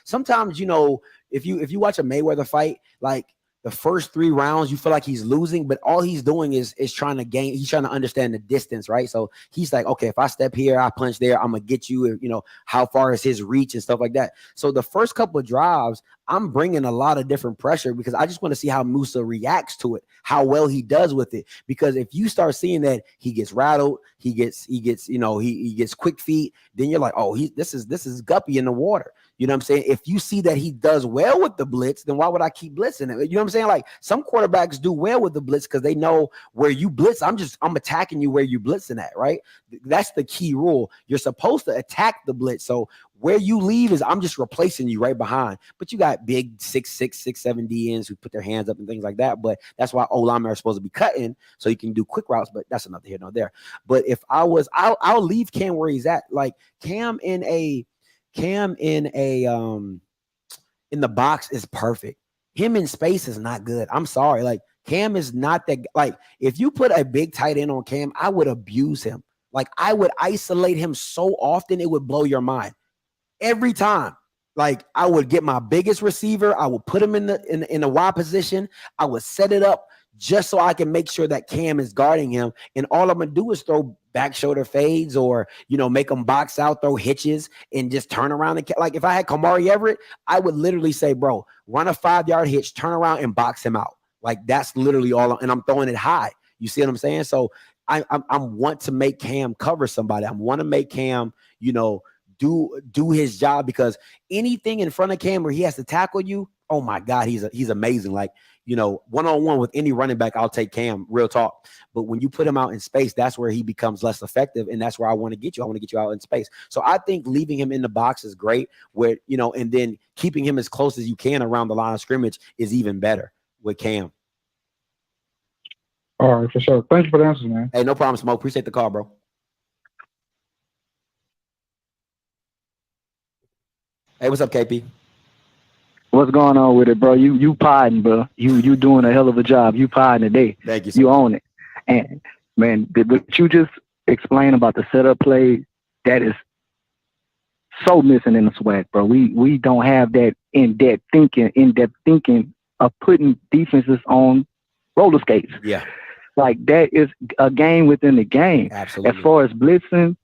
sometimes, if you watch a Mayweather fight, like, the first 3 rounds, you feel like he's losing, but all he's doing is trying to gain. He's trying to understand the distance, right? So he's like, okay, if I step here, I punch there, I'm gonna get you. How far is his reach and stuff like that. So the first couple of drives, I'm bringing a lot of different pressure because I just want to see how Musa reacts to it, how well he does with it. Because if you start seeing that he gets rattled, he gets quick feet, then you're like, oh, this is guppy in the water. You know what I'm saying? If you see that he does well with the blitz, then why would I keep blitzing it? You know what I'm saying? Like some quarterbacks do well with the blitz because they know where you blitz. I'm attacking you where you blitzing at, right? That's the key rule. You're supposed to attack the blitz. So where you leave is I'm just replacing you right behind. But you got big 6'6", 6'7" DNs who put their hands up and things like that. But that's why O-linemen are supposed to be cutting so you can do quick routes. But that's enough here, no there. But if I'll leave Cam where he's at. Like Cam in the box is perfect. Him in space is not good. I'm sorry. Like Cam is not that. Like if you put a big tight end on Cam, I would abuse him. Like I would isolate him so often it would blow your mind. Every time. Like I would get my biggest receiver, I would put him in the wide position. I would set it up just so I can make sure that Cam is guarding him. And all I'm gonna do is throw back shoulder fades or make them box out, throw hitches, and just turn around. Like if I had Kamari Everett, I would literally say, bro, run a 5-yard hitch, turn around and box him out. Like that's literally all. And I'm throwing it high. You see what I'm saying? So I want to make Cam cover somebody. I want to make Cam, do his job because anything in front of Cam where he has to tackle you, oh my God, he's amazing. Like, one-on-one with any running back, I'll take Cam, real talk. But when you put him out in space, that's where he becomes less effective, and that's where I want to get you. I want to get you out in space. So I think leaving him in the box is great, where and then keeping him as close as you can around the line of scrimmage is even better with Cam. All right, for sure. Thank you for the answers, man. Hey, no problem, Smoke. Appreciate the call, bro. Hey, what's up, KP? What's going on with it, bro? You podding, bro. You doing a hell of a job. You podding today. Thank you. You own it. And man, what you just explained about the setup play, that is so missing in the SWAC, bro. We don't have that in-depth thinking of putting defenses on roller skates. Yeah. Like that is a game within the game. Absolutely. As far as blitzing,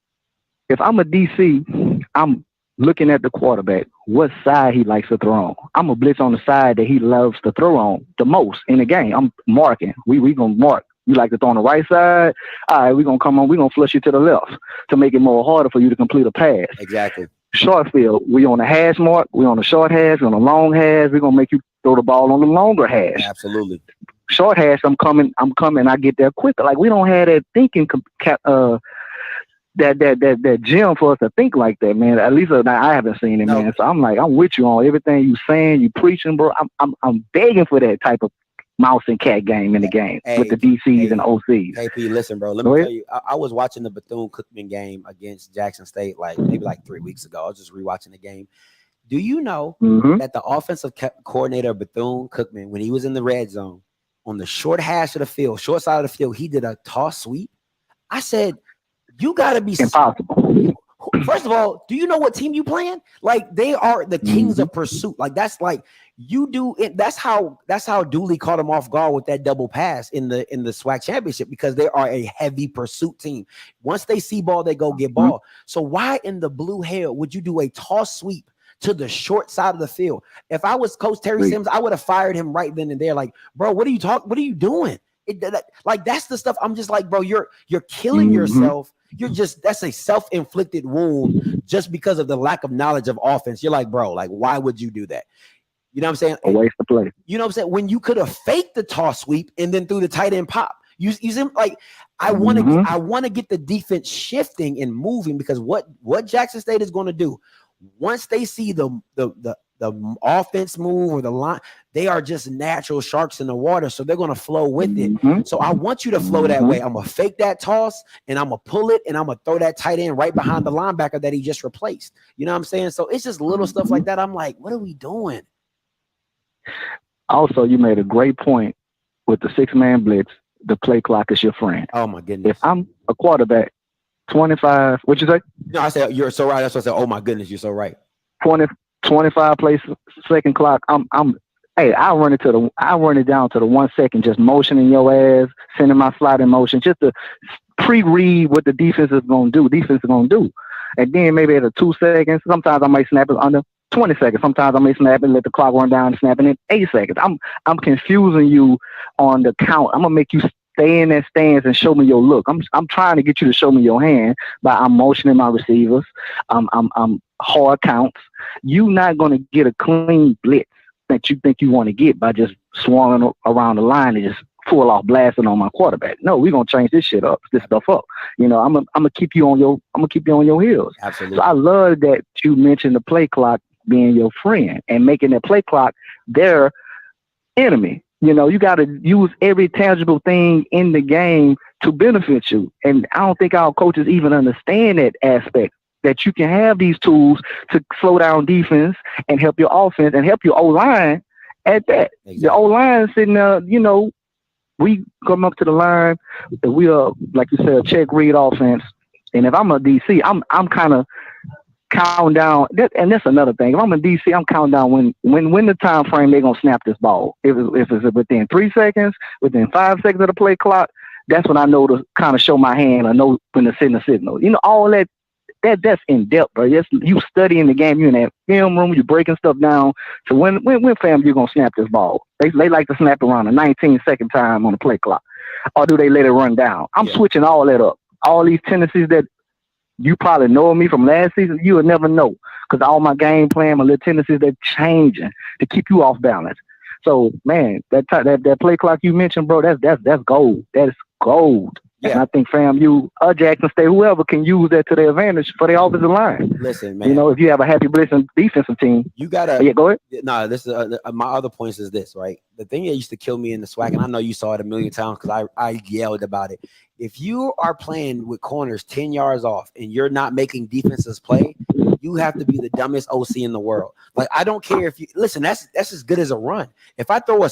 if I'm a DC, I'm looking at the quarterback, what side he likes to throw on. I'm a blitz on the side that he loves to throw on the most in the game. I'm marking. We gonna mark. You like to throw on the right side? All right, we're gonna flush you to the left to make it more harder for you to complete a pass. Exactly. Short field, we on the hash mark, we on the short hash, we on the long hash, we're gonna make you throw the ball on the longer hash. Absolutely. Short hash, I'm coming, I get there quicker. Like we don't have that thinking that gym for us to think like that, man. At least I haven't seen it, man. So I'm with you on everything you saying, you preaching, bro. I'm begging for that type of mouse and cat game in the game with the DCs and OCs. KP, listen, bro. Let me tell you, I was watching the Bethune-Cookman game against Jackson State maybe 3 weeks ago. I was just rewatching the game. Do you know that the offensive coordinator of Bethune-Cookman, when he was in the red zone, on the short hash of the field, short side of the field, he did a toss sweep? I said, you got to be impossible. First of all, do you know what team you playing? Like, they are the kings of pursuit. Like, that's like you do it. That's how Dooley caught him off guard with that double pass in the SWAC championship, because they are a heavy pursuit team. Once they see ball, they go get ball. So why in the blue hell would you do a toss sweep to the short side of the field? If I was Coach Terry Sims, I would have fired him right then and there. Like, bro, what are you talking? What are you doing? Like, that's the stuff. I'm just like, bro, you're killing yourself. That's a self-inflicted wound just because of the lack of knowledge of offense. You're like, bro, like, why would you do that? You know what I'm saying? A waste of play. You know what I'm saying? When you could have faked the toss sweep and then threw the tight end pop. Like, I want to get the defense shifting and moving, because what Jackson State is going to do once they see the offense move or the line, they are just natural sharks in the water, so they're going to flow with it. So I want you to flow that way. I'm going to fake that toss, and I'm going to pull it, and I'm going to throw that tight end right behind the linebacker that he just replaced. You know what I'm saying? So it's just little stuff like that. I'm like, what are we doing? Also, you made a great point with the 6-man blitz. The play clock is your friend. Oh, my goodness. If I'm a quarterback, 25, what'd you say? No, I said, you're so right. That's what I said. Oh, my goodness, you're so right. 25 plays second clock. I run it down to the 1 second, just motioning your ass, sending my sliding motion, just to pre-read what the defense is gonna do. And then maybe at a 2 seconds, sometimes I might snap it under 20 seconds. Sometimes I may snap it, let the clock run down and snap it in 8 seconds. I'm confusing you on the count. I'm gonna make you stay in that stance and show me your look. I'm trying to get you to show me your hand I'm motioning my receivers. I'm hard counts. You're not going to get a clean blitz that you think you want to get by just swarming around the line and just full off blasting on my quarterback. No, we're gonna change this stuff up. You know, I'm gonna keep you on your heels. Absolutely. So I love that you mentioned the play clock being your friend and making that play clock their enemy. You know, you got to use every tangible thing in the game to benefit you. And I don't think our coaches even understand that aspect, that you can have these tools to slow down defense and help your offense and help your O-line at that. Exactly. The O-line sitting there, you know, we come up to the line, we are, like you said, a check read offense. And if I'm a DC, I'm kind of counting down, and that's another thing. If I'm a DC, I'm counting down when the time frame they're gonna snap this ball. If it's within 3 seconds, within 5 seconds of the play clock, that's when I know to kind of show my hand. I know when to send the signal. You know, all that's in depth, bro. Yes, you studying the game. You in that film room. You breaking stuff down. So when fam, you're gonna snap this ball? They like to snap around a 19-second time on the play clock, or do they let it run down? I'm switching all that up. All these tendencies that you probably know me from last season, you would never know, because all my game plan, my little tendencies, they're changing to keep you off balance. So, man, that play clock you mentioned, bro, that's gold. That is gold. Yeah. And I think, fam, you, Jackson State, whoever can use that to their advantage for their offensive line. Listen, man. You know, if you have a happy blitzing defensive team, you gotta. Yeah, go ahead. No, this is my other points is this, right? The thing that used to kill me in the SWAC, and I know you saw it a million times because I yelled about it. If you are playing with corners 10 yards off and you're not making defenses play, you have to be the dumbest OC in the world. Like, I don't care if you listen, that's as good as a run. If I throw a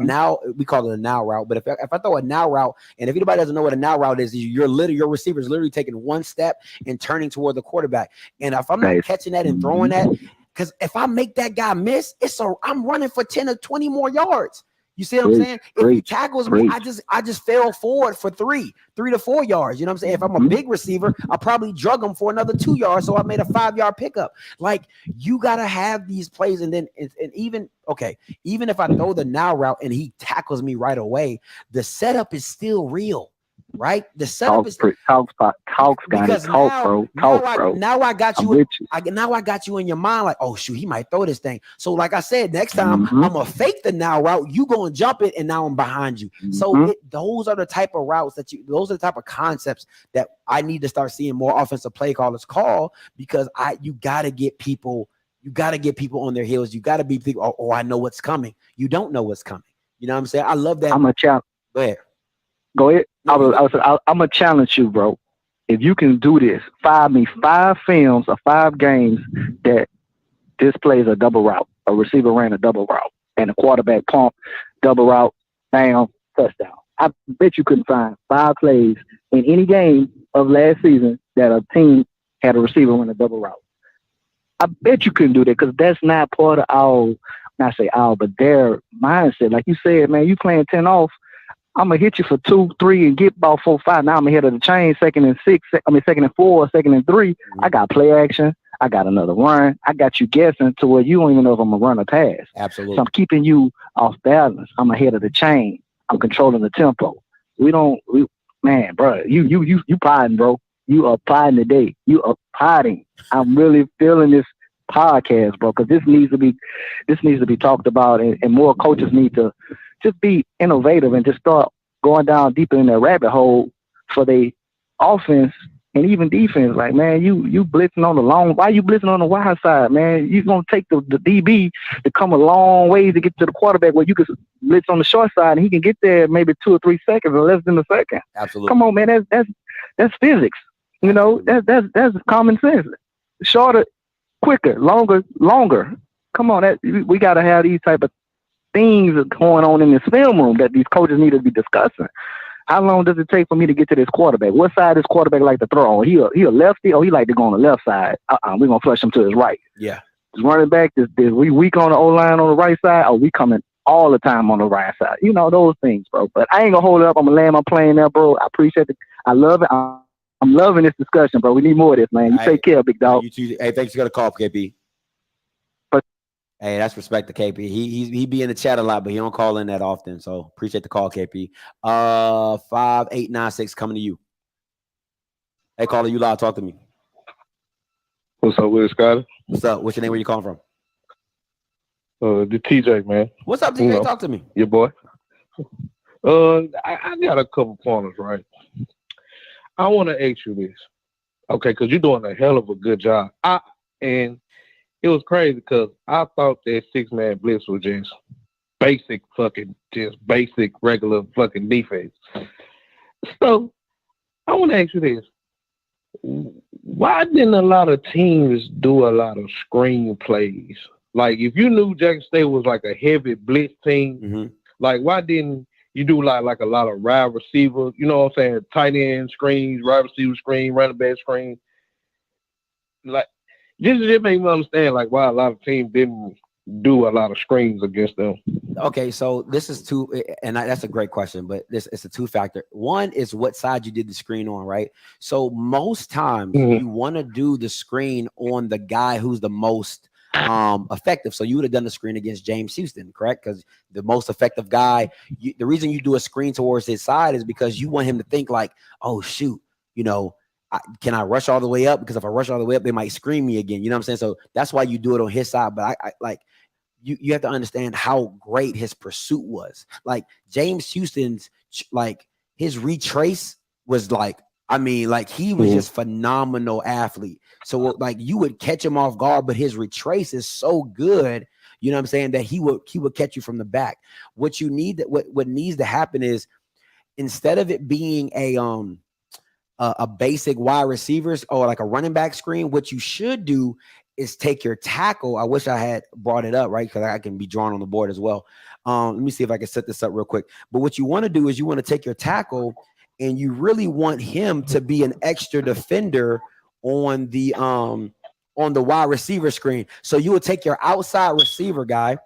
now, we call it a now route, but if I throw a now route, and if anybody doesn't know what a now route is, your receiver is literally taking one step and turning toward the quarterback. And if I'm not catching that and throwing that, because if I make that guy miss, I'm running for 10 or 20 more yards. You see what I'm saying? If he tackles me, I just fell forward for 3 to 4 yards. You know what I'm saying? If I'm a big receiver, I'll probably drug him for another 2 yards. So I made a 5-yard pickup. Like, you got to have these plays. And then, even if I throw the now route and he tackles me right away, the setup is still real. Right, the setup is talks, bro. Now I got you. Now I got you in your mind, like, oh shoot, he might throw this thing. So, like I said, next time I'm gonna fake the now route. You gonna jump it, and now I'm behind you. So those are the type of routes those are the type of concepts that I need to start seeing more offensive play callers call, because you gotta get people on their heels. You gotta be thinking, oh, I know what's coming. You don't know what's coming. You know what I'm saying? I love that. I'm a challenge. Go ahead. Go ahead. No, I'm gonna challenge you, bro. If you can do this, find me 5 films or 5 games that displays a double route. A receiver ran a double route and a quarterback pump, double route, bam, touchdown. I bet you couldn't find 5 plays in any game of last season that a team had a receiver run a double route. I bet you couldn't do that because that's not part of our, not say our, but their mindset. Like you said, man, you playing 10 off. I'm gonna hit you for 2, 3, and get ball 4, 5. Now I'm ahead of the chain, 2nd and 6. I mean 2nd and 4, 2nd and 3. I got play action. I got another run. I got you guessing to where you don't even know if I'm gonna run or pass. Absolutely. So I'm keeping you off balance. I'm ahead of the chain. I'm controlling the tempo. Man, bro, you potting, bro. You are potting today. You are potting. I'm really feeling this podcast, bro, because this needs to be talked about, and more coaches need to just be innovative and just start going down deeper in that rabbit hole for the offense and even defense. Like, man, you blitzing on the long. Why you blitzing on the wide side, man? You're gonna take the DB to come a long way to get to the quarterback where you can blitz on the short side and he can get there maybe 2 or 3 seconds or less than a second. Absolutely. Come on, man. That's physics. You know, that's common sense. Shorter, quicker, longer. Come on, we gotta have these type of things going on in this film room that these coaches need to be discussing. How long does it take for me to get to this quarterback? What side does quarterback like to throw on? He a lefty, or he like to go on the left side? We're gonna flush him to his right. Yeah. This running back, we weak on the O-line on the right side, or we coming all the time on the right side? You know, those things, bro. But I ain't gonna hold it up. I'm gonna land my plane there, bro. I appreciate it. I love it. I'm loving this discussion, bro. We need more of this, man. You take care, big dog. You too. Hey, thanks for the call, KP. Hey, that's respect to KP. He be in the chat a lot, but he don't call in that often. So appreciate the call, KP. 5896 coming to you. Hey, caller, you loud. Talk to me. What's up with it, Scotty? What's up? What's your name? Where you calling from? The TJ, man. What's up, TJ? Talk to me. Your boy. I got a couple pointers, right? I want to ask you this, okay? Because you're doing a hell of a good job. And it was crazy because I thought that 6-man blitz was just basic, regular fucking defense. So I want to ask you this: why didn't a lot of teams do a lot of screen plays? Like, if you knew Jackson State was like a heavy blitz team, like, why didn't you do like a lot of wide receiver? You know what I'm saying? Tight end screens, wide receiver screen, running back screen. Like, just make me understand like why a lot of teams didn't do a lot of screens against them. Okay, so this is that's a great question, but it's a 2-factor. One is what side you did the screen on, right? So most times you want to do the screen on the guy who's the most effective. So you would have done the screen against James Houston, correct? Because the most effective guy, the reason you do a screen towards his side is because you want him to think like, oh shoot, you know, can I rush all the way up? Because if I rush all the way up, they might screen me again. You know what I'm saying? So that's why you do it on his side. But I like you have to understand how great his pursuit was. Like James Houston's, like his retrace was like, I mean, like he was just phenomenal athlete. So like you would catch him off guard, but his retrace is so good. You know what I'm saying? That he would catch you from the back. What you need, what needs to happen is, instead of it being a basic wide receivers or like a running back screen, what you should do is take your tackle. I wish I had brought it up, right? Because I can be drawn on the board as well. Let me see if I can set this up real quick. But what you want to do is you want to take your tackle and you really want him to be an extra defender on the wide receiver screen. So you would take your outside receiver guy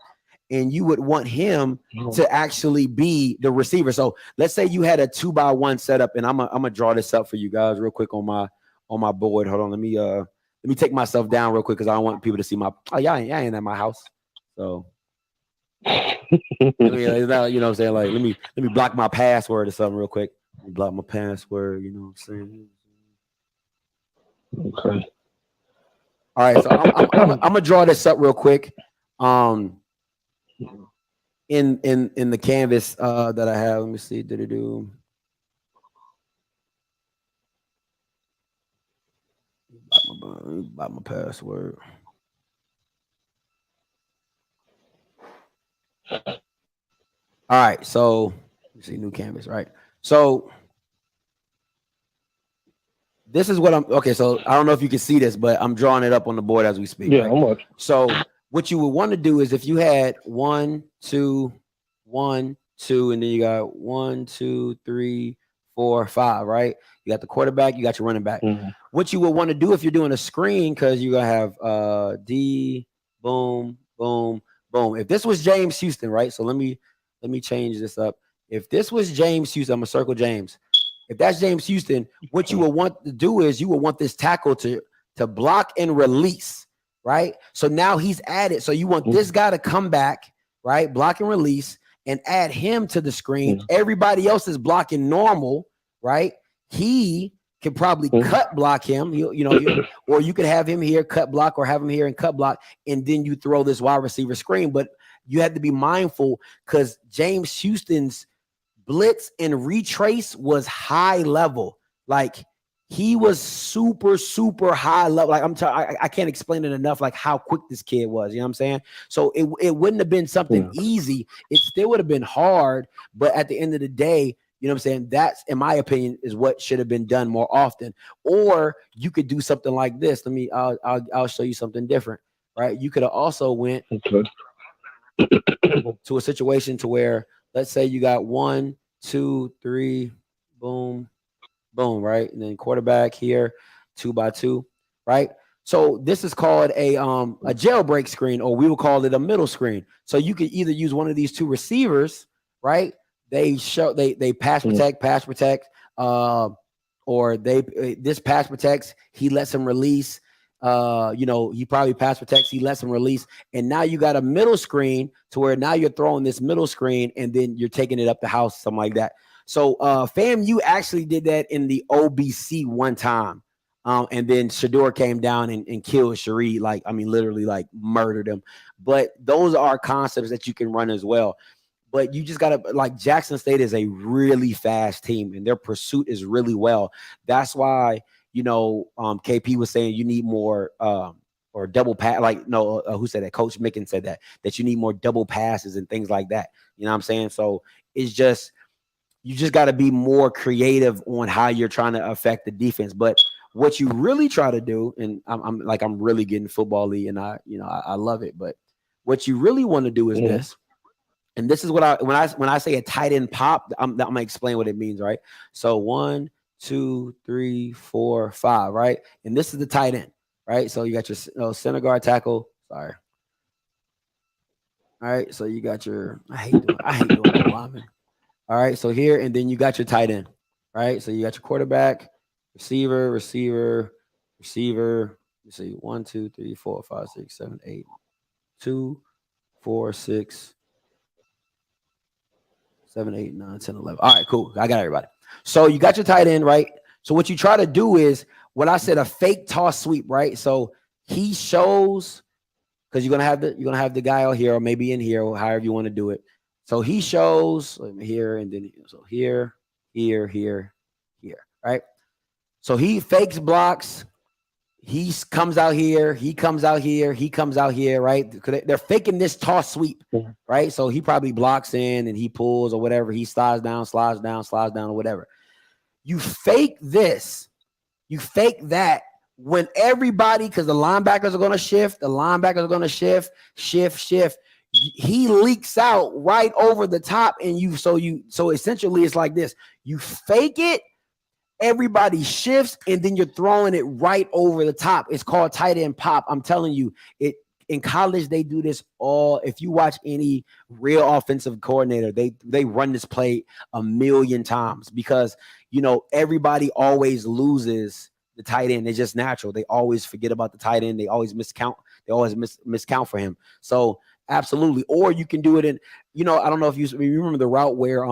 and you would want him to actually be the receiver. So let's say you had a 2-by-1 setup, and I'm gonna draw this up for you guys real quick on my board. Hold on, let me take myself down real quick because I don't want people to see my. Oh, y'all ain't at my house, so you know what I'm saying. Like let me block my password or something real quick. Block my password. You know what I'm saying? Okay. All right, so I'm gonna draw this up real quick. In the canvas that I have. Let me see. Did it do? Block my password. All right, so you see new canvas, right? So this is what I'm okay. So I don't know if you can see this, but I'm drawing it up on the board as we speak, Yeah, right? how much? So what you would want to do is if you had 1, 2, 1, 2, and then you got 1, 2, 3, 4, 5, right? You got the quarterback, you got your running back. Mm-hmm. What you would want to do if you're doing a screen, because you're gonna have D, boom, boom, boom. If this was James Houston, right? So let me change this up. If this was James Houston, I'm gonna circle James. If that's James Houston, what you will want to do is you will want this tackle to block and release, right? So now he's added. So you want this guy to come back, right? Block and release, and add him to the screen. Everybody else is blocking normal, right? He can probably cut block him, or you could have him here, cut block, or have him here and cut block, and then you throw this wide receiver screen. But you have to be mindful because James Houston's blitz and retrace was high level. Like he was super, super high level. Like I can't explain it enough, like how quick this kid was. You know what I'm saying? So it wouldn't have been something easy. It still would have been hard. But at the end of the day, you know what I'm saying? That's, in my opinion, is what should have been done more often. Or you could do something like this. I'll show you something different, right? You could have also went to a situation to where, let's say you got 1, 2, 3, boom, boom, right? And then quarterback here, 2 by 2, right? So this is called a jailbreak screen, or we will call it a middle screen. So you could either use one of these two receivers, right? They pass protect, or this pass protects. He lets him release. He probably pass protects. He lets him release, and now you got a middle screen to where now you're throwing this middle screen, and then you're taking it up the house, something like that. So, FAMU actually did that in the OBC one time, and then Shador came down and killed Sharee, literally murdered him. But those are concepts that you can run as well. But you just gotta, like, Jackson State is a really fast team, and their pursuit is really well. That's why, KP was saying you need more or double pass. Who said that? Coach Micken said that you need more double passes and things like that. You know what I'm saying? So it's just, you just got to be more creative on how you're trying to affect the defense. But what you really try to do, and I'm really getting football-y, and I love it. But what you really want to do is this. And this is what when I say a tight end pop, I'm gonna explain what it means, right? So 1, 2, 3, 4, 5, right? And this is the tight end, right? So you got your center guard tackle. Sorry. All right. So you got your I hate doing that lineman. All right. So here, and then you got your tight end, right? So you got your quarterback, receiver. You see 1, 2, 3, 4, 5, 6, 7, 8, 2, 4, 6. 7, 8, 9, 10, 11. All right, cool. I got everybody. So you got your tight end, right? So what you try to do is what I said, a fake toss sweep, right? So he shows, because you're gonna have the guy out here, or maybe in here, or however you want to do it. So he shows here, and then so here, right? So he fakes blocks. He comes out here, right? They're faking this toss sweep, right? So he probably blocks in and he pulls or whatever. He slides down, or whatever. You fake this. You fake that when everybody, because the linebackers are going to shift. He leaks out right over the top, and so essentially it's like this. You fake it. Everybody shifts, and then you're throwing it right over the top. It's called tight end pop. I'm telling you, in college they do this all. If you watch any real offensive coordinator, they run this play a million times because everybody always loses the tight end. It's just natural. They always forget about the tight end. They always miscount. They always miscount for him. So absolutely. Or you can do it in. I don't know if you remember the route where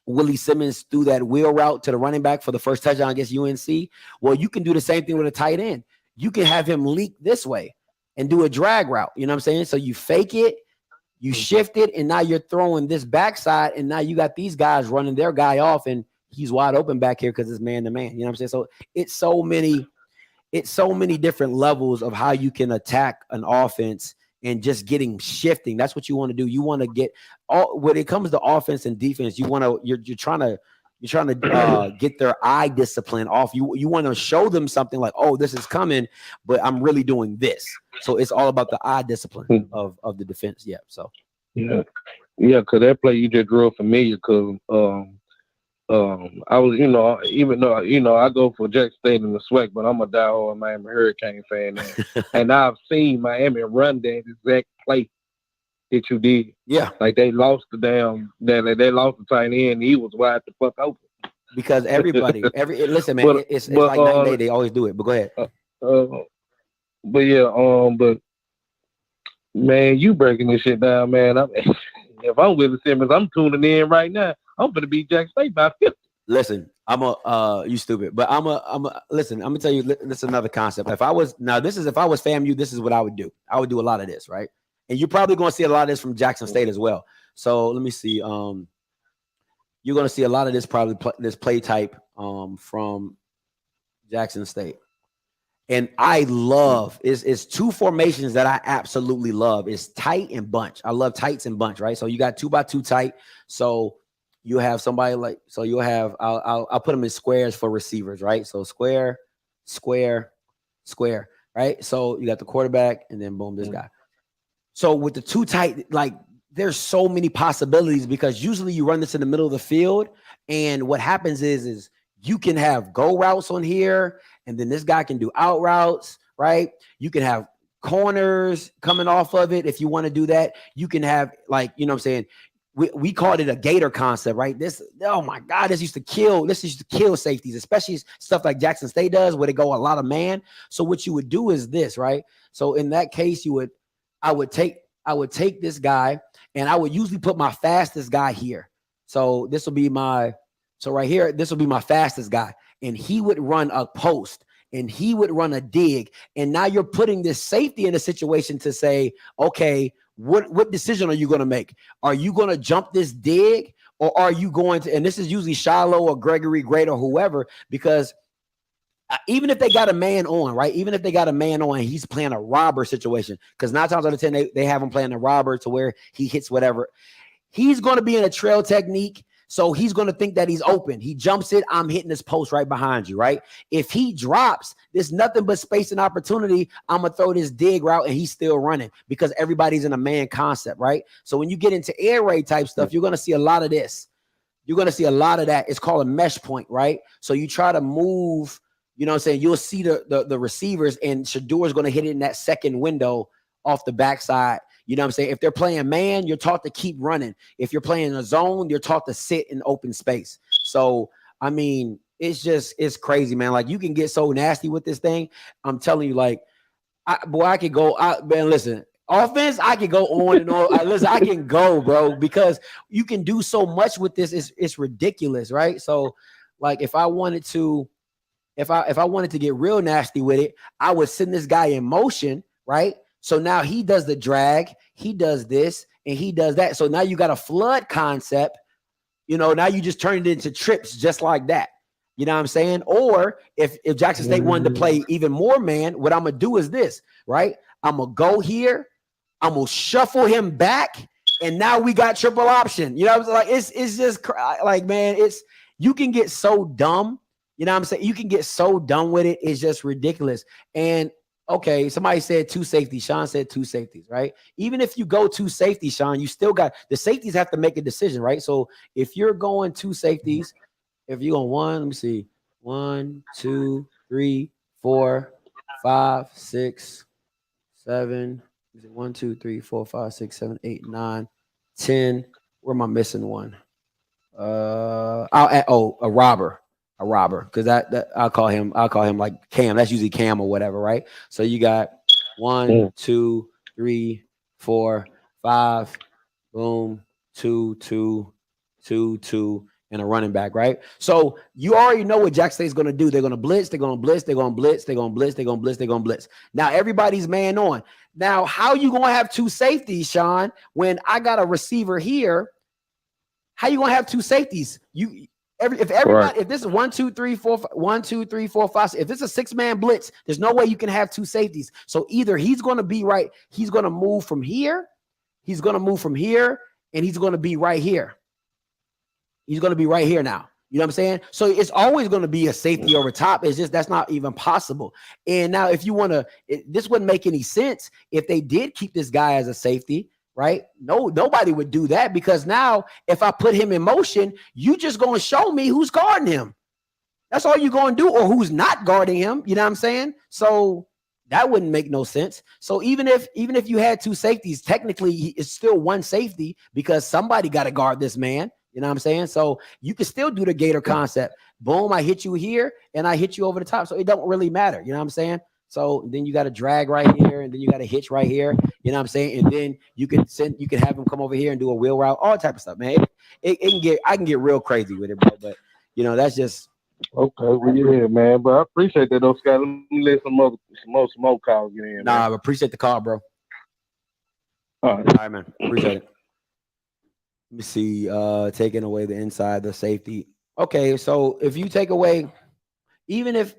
Willie Simmons threw that wheel route to the running back for the first touchdown against UNC. Well, you can do the same thing with a tight end. You can have him leak this way and do a drag route. You know what I'm saying? So you fake it, you shift it, and now you're throwing this backside, and now you got these guys running their guy off, and he's wide open back here because it's man to man. You know what I'm saying? So it's so many different levels of how you can attack an offense and just getting shifting. That's what you want to do. You want to get all when it comes to offense and defense. You want to you're trying to get their eye discipline off. You want to show them something like, oh, this is coming, but I'm really doing this. So it's all about the eye discipline of the defense. Yeah. So yeah, because that play you just drew familiar because I was, even though, I go for Jackson State in the SWAC, but I'm a diehard Miami Hurricane fan. And I've seen Miami run that exact play that you did. Yeah. Like they lost they lost the tight end. He was wide the fuck open. Because listen, man, it's like night and day. They always do it. But go ahead. But man, you breaking this shit down, man. If I'm Willie Simmons, I'm tuning in right now. I'm gonna beat Jackson State by 50. Listen, you stupid, but listen, I'm gonna tell you, this is another concept. If I was FAMU, this is what I would do. I would do a lot of this, right? And you're probably gonna see a lot of this from Jackson State as well. So let me see. You're gonna see a lot of this this play type from Jackson State. And I love is two formations that I absolutely love is tight and bunch. I love tights and bunch, right? So you got 2x2 tight. So you have somebody you'll have I'll put them in squares for receivers, right? So square, square, square, right? So you got the quarterback and then boom, this guy. So with the two tight, like there's so many possibilities because usually you run this in the middle of the field, and what happens is you can have go routes on here, and then this guy can do out routes, right? You can have corners coming off of it if you want to do that. You can have what I'm saying? We called it a gator concept, right? Oh my God, this used to kill safeties, especially stuff like Jackson State does where they go a lot of man. So what you would do is this, right? So in that case, I would take this guy and I would usually put my fastest guy here. So this will be right here, this will be my fastest guy. And he would run a post and he would run a dig. And now you're putting this safety in a situation to say, okay, what decision are you going to make? Are you going to jump this dig, or are you going to, and this is usually Shiloh or Gregory Great or whoever, because even if they got a man on, right? Even if they got a man on, he's playing a robber situation, because 9 times out of 10, they have him playing a robber to where he hits whatever. He's going to be in a trail technique. So he's going to think that he's open. He jumps it. I'm hitting this post right behind you, right? If he drops, there's nothing but space and opportunity. I'm going to throw this dig route and he's still running because everybody's in a man concept, right? So when you get into air raid type stuff, you're going to see a lot of this. You're going to see a lot of that. It's called a mesh point, right? So you try to move, you know what I'm saying? You'll see the receivers, and Shadur's going to hit it in that second window off the backside. You know what I'm saying? If they're playing man, you're taught to keep running. If you're playing a zone, you're taught to sit in open space. So, I mean, it's crazy, man. Like, you can get so nasty with this thing. I'm telling you, like, I could go, man, listen, offense, I could go on and on. Listen, I can go, bro, because you can do so much with this. It's ridiculous, right? So, like, if I wanted to get real nasty with it, I would send this guy in motion, right? So now he does the drag, he does this, and he does that. So now you got a flood concept. Now you just turn it into trips just like that. You know what I'm saying? Or if Jackson State wanted to play even more man, what I'm going to do is this, right? I'm going to go here. I'm going to shuffle him back. And now we got triple option. You know what I'm saying? Like, it's just like, man, you can get so dumb. You know what I'm saying? You can get so dumb with it. It's just ridiculous. And okay, somebody said 2 safeties. Sean said 2 safeties, right? Even if you go 2 safeties, Sean, you still got the safeties have to make a decision, right? So if you're going 2 safeties, if you're going 1, let me see, 1, 2, 3, 4, 5, 6, 7. 1, 2, 3, 4, 5, 6, 7, 8, 9, 10. Where am I missing one? I'll add, a robber. A robber, because that I'll call him like Cam. That's usually Cam or whatever, right? So you got 1, 2, 3, 4, 5, boom, 2, 2, 2, 2, and a running back, right? So you already know what Jackson State's going to do. They're going to blitz. They're going to blitz. They're going to blitz. They're going to blitz. They're going to blitz. They're going to blitz. Now everybody's man on. Now how you going to have 2 safeties, Sean? When I got a receiver here, how you going to have 2 safeties? If everybody, if this is 1, 2, 3, 4, 1, 2, 3, 4, 5, if this is a 6-man blitz, there's no way you can have 2 safeties. So either he's going to be right, he's going to move from here, he's going to move from here, and he's going to be right here. He's going to be right here now. You know what I'm saying? So it's always going to be a safety over top. It's just that's not even possible. And now, if you want to, this wouldn't make any sense if they did keep this guy as a safety. Right? No, nobody would do that, because now if I put him in motion, you just going to show me who's guarding him. That's all you're going to do, or who's not guarding him. You know what I'm saying? So that wouldn't make no sense. So even if you had 2 safeties, technically it's still 1 safety, because somebody got to guard this man. You know what I'm saying? So you can still do the Gator concept. Boom, I hit you here and I hit you over the top. So it don't really matter. You know what I'm saying? So then you got to drag right here, and then you got to hitch right here. You know what I'm saying? And then you can have him come over here and do a wheel route, all type of stuff, man. I can get real crazy with it, bro. But you know, that's just okay. Well, yeah, man. But I appreciate that, though, Scott. Let me let some more smoke calls get in. Nah, I appreciate the call, bro. All right, man. Appreciate it. Let me see. Taking away the inside, the safety. Okay, so if you take away, even if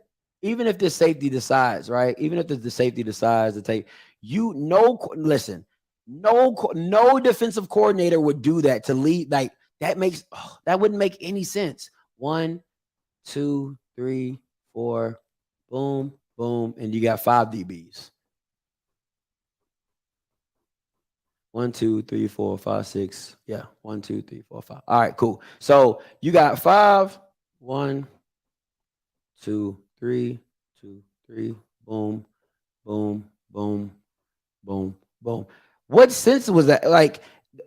this safety decides, right? Even if the safety decides to take, listen, no defensive coordinator would do that to lead. Like that wouldn't make any sense. 1, 2, 3, 4, boom, boom, and you got 5 DBs. 1, 2, 3, 4, 5, 6. Yeah, 1, 2, 3, 4, 5. All right, cool. So you got 5, 1, 2, 3, 2, 3, boom, boom, boom, boom, boom. What sense was that? Like,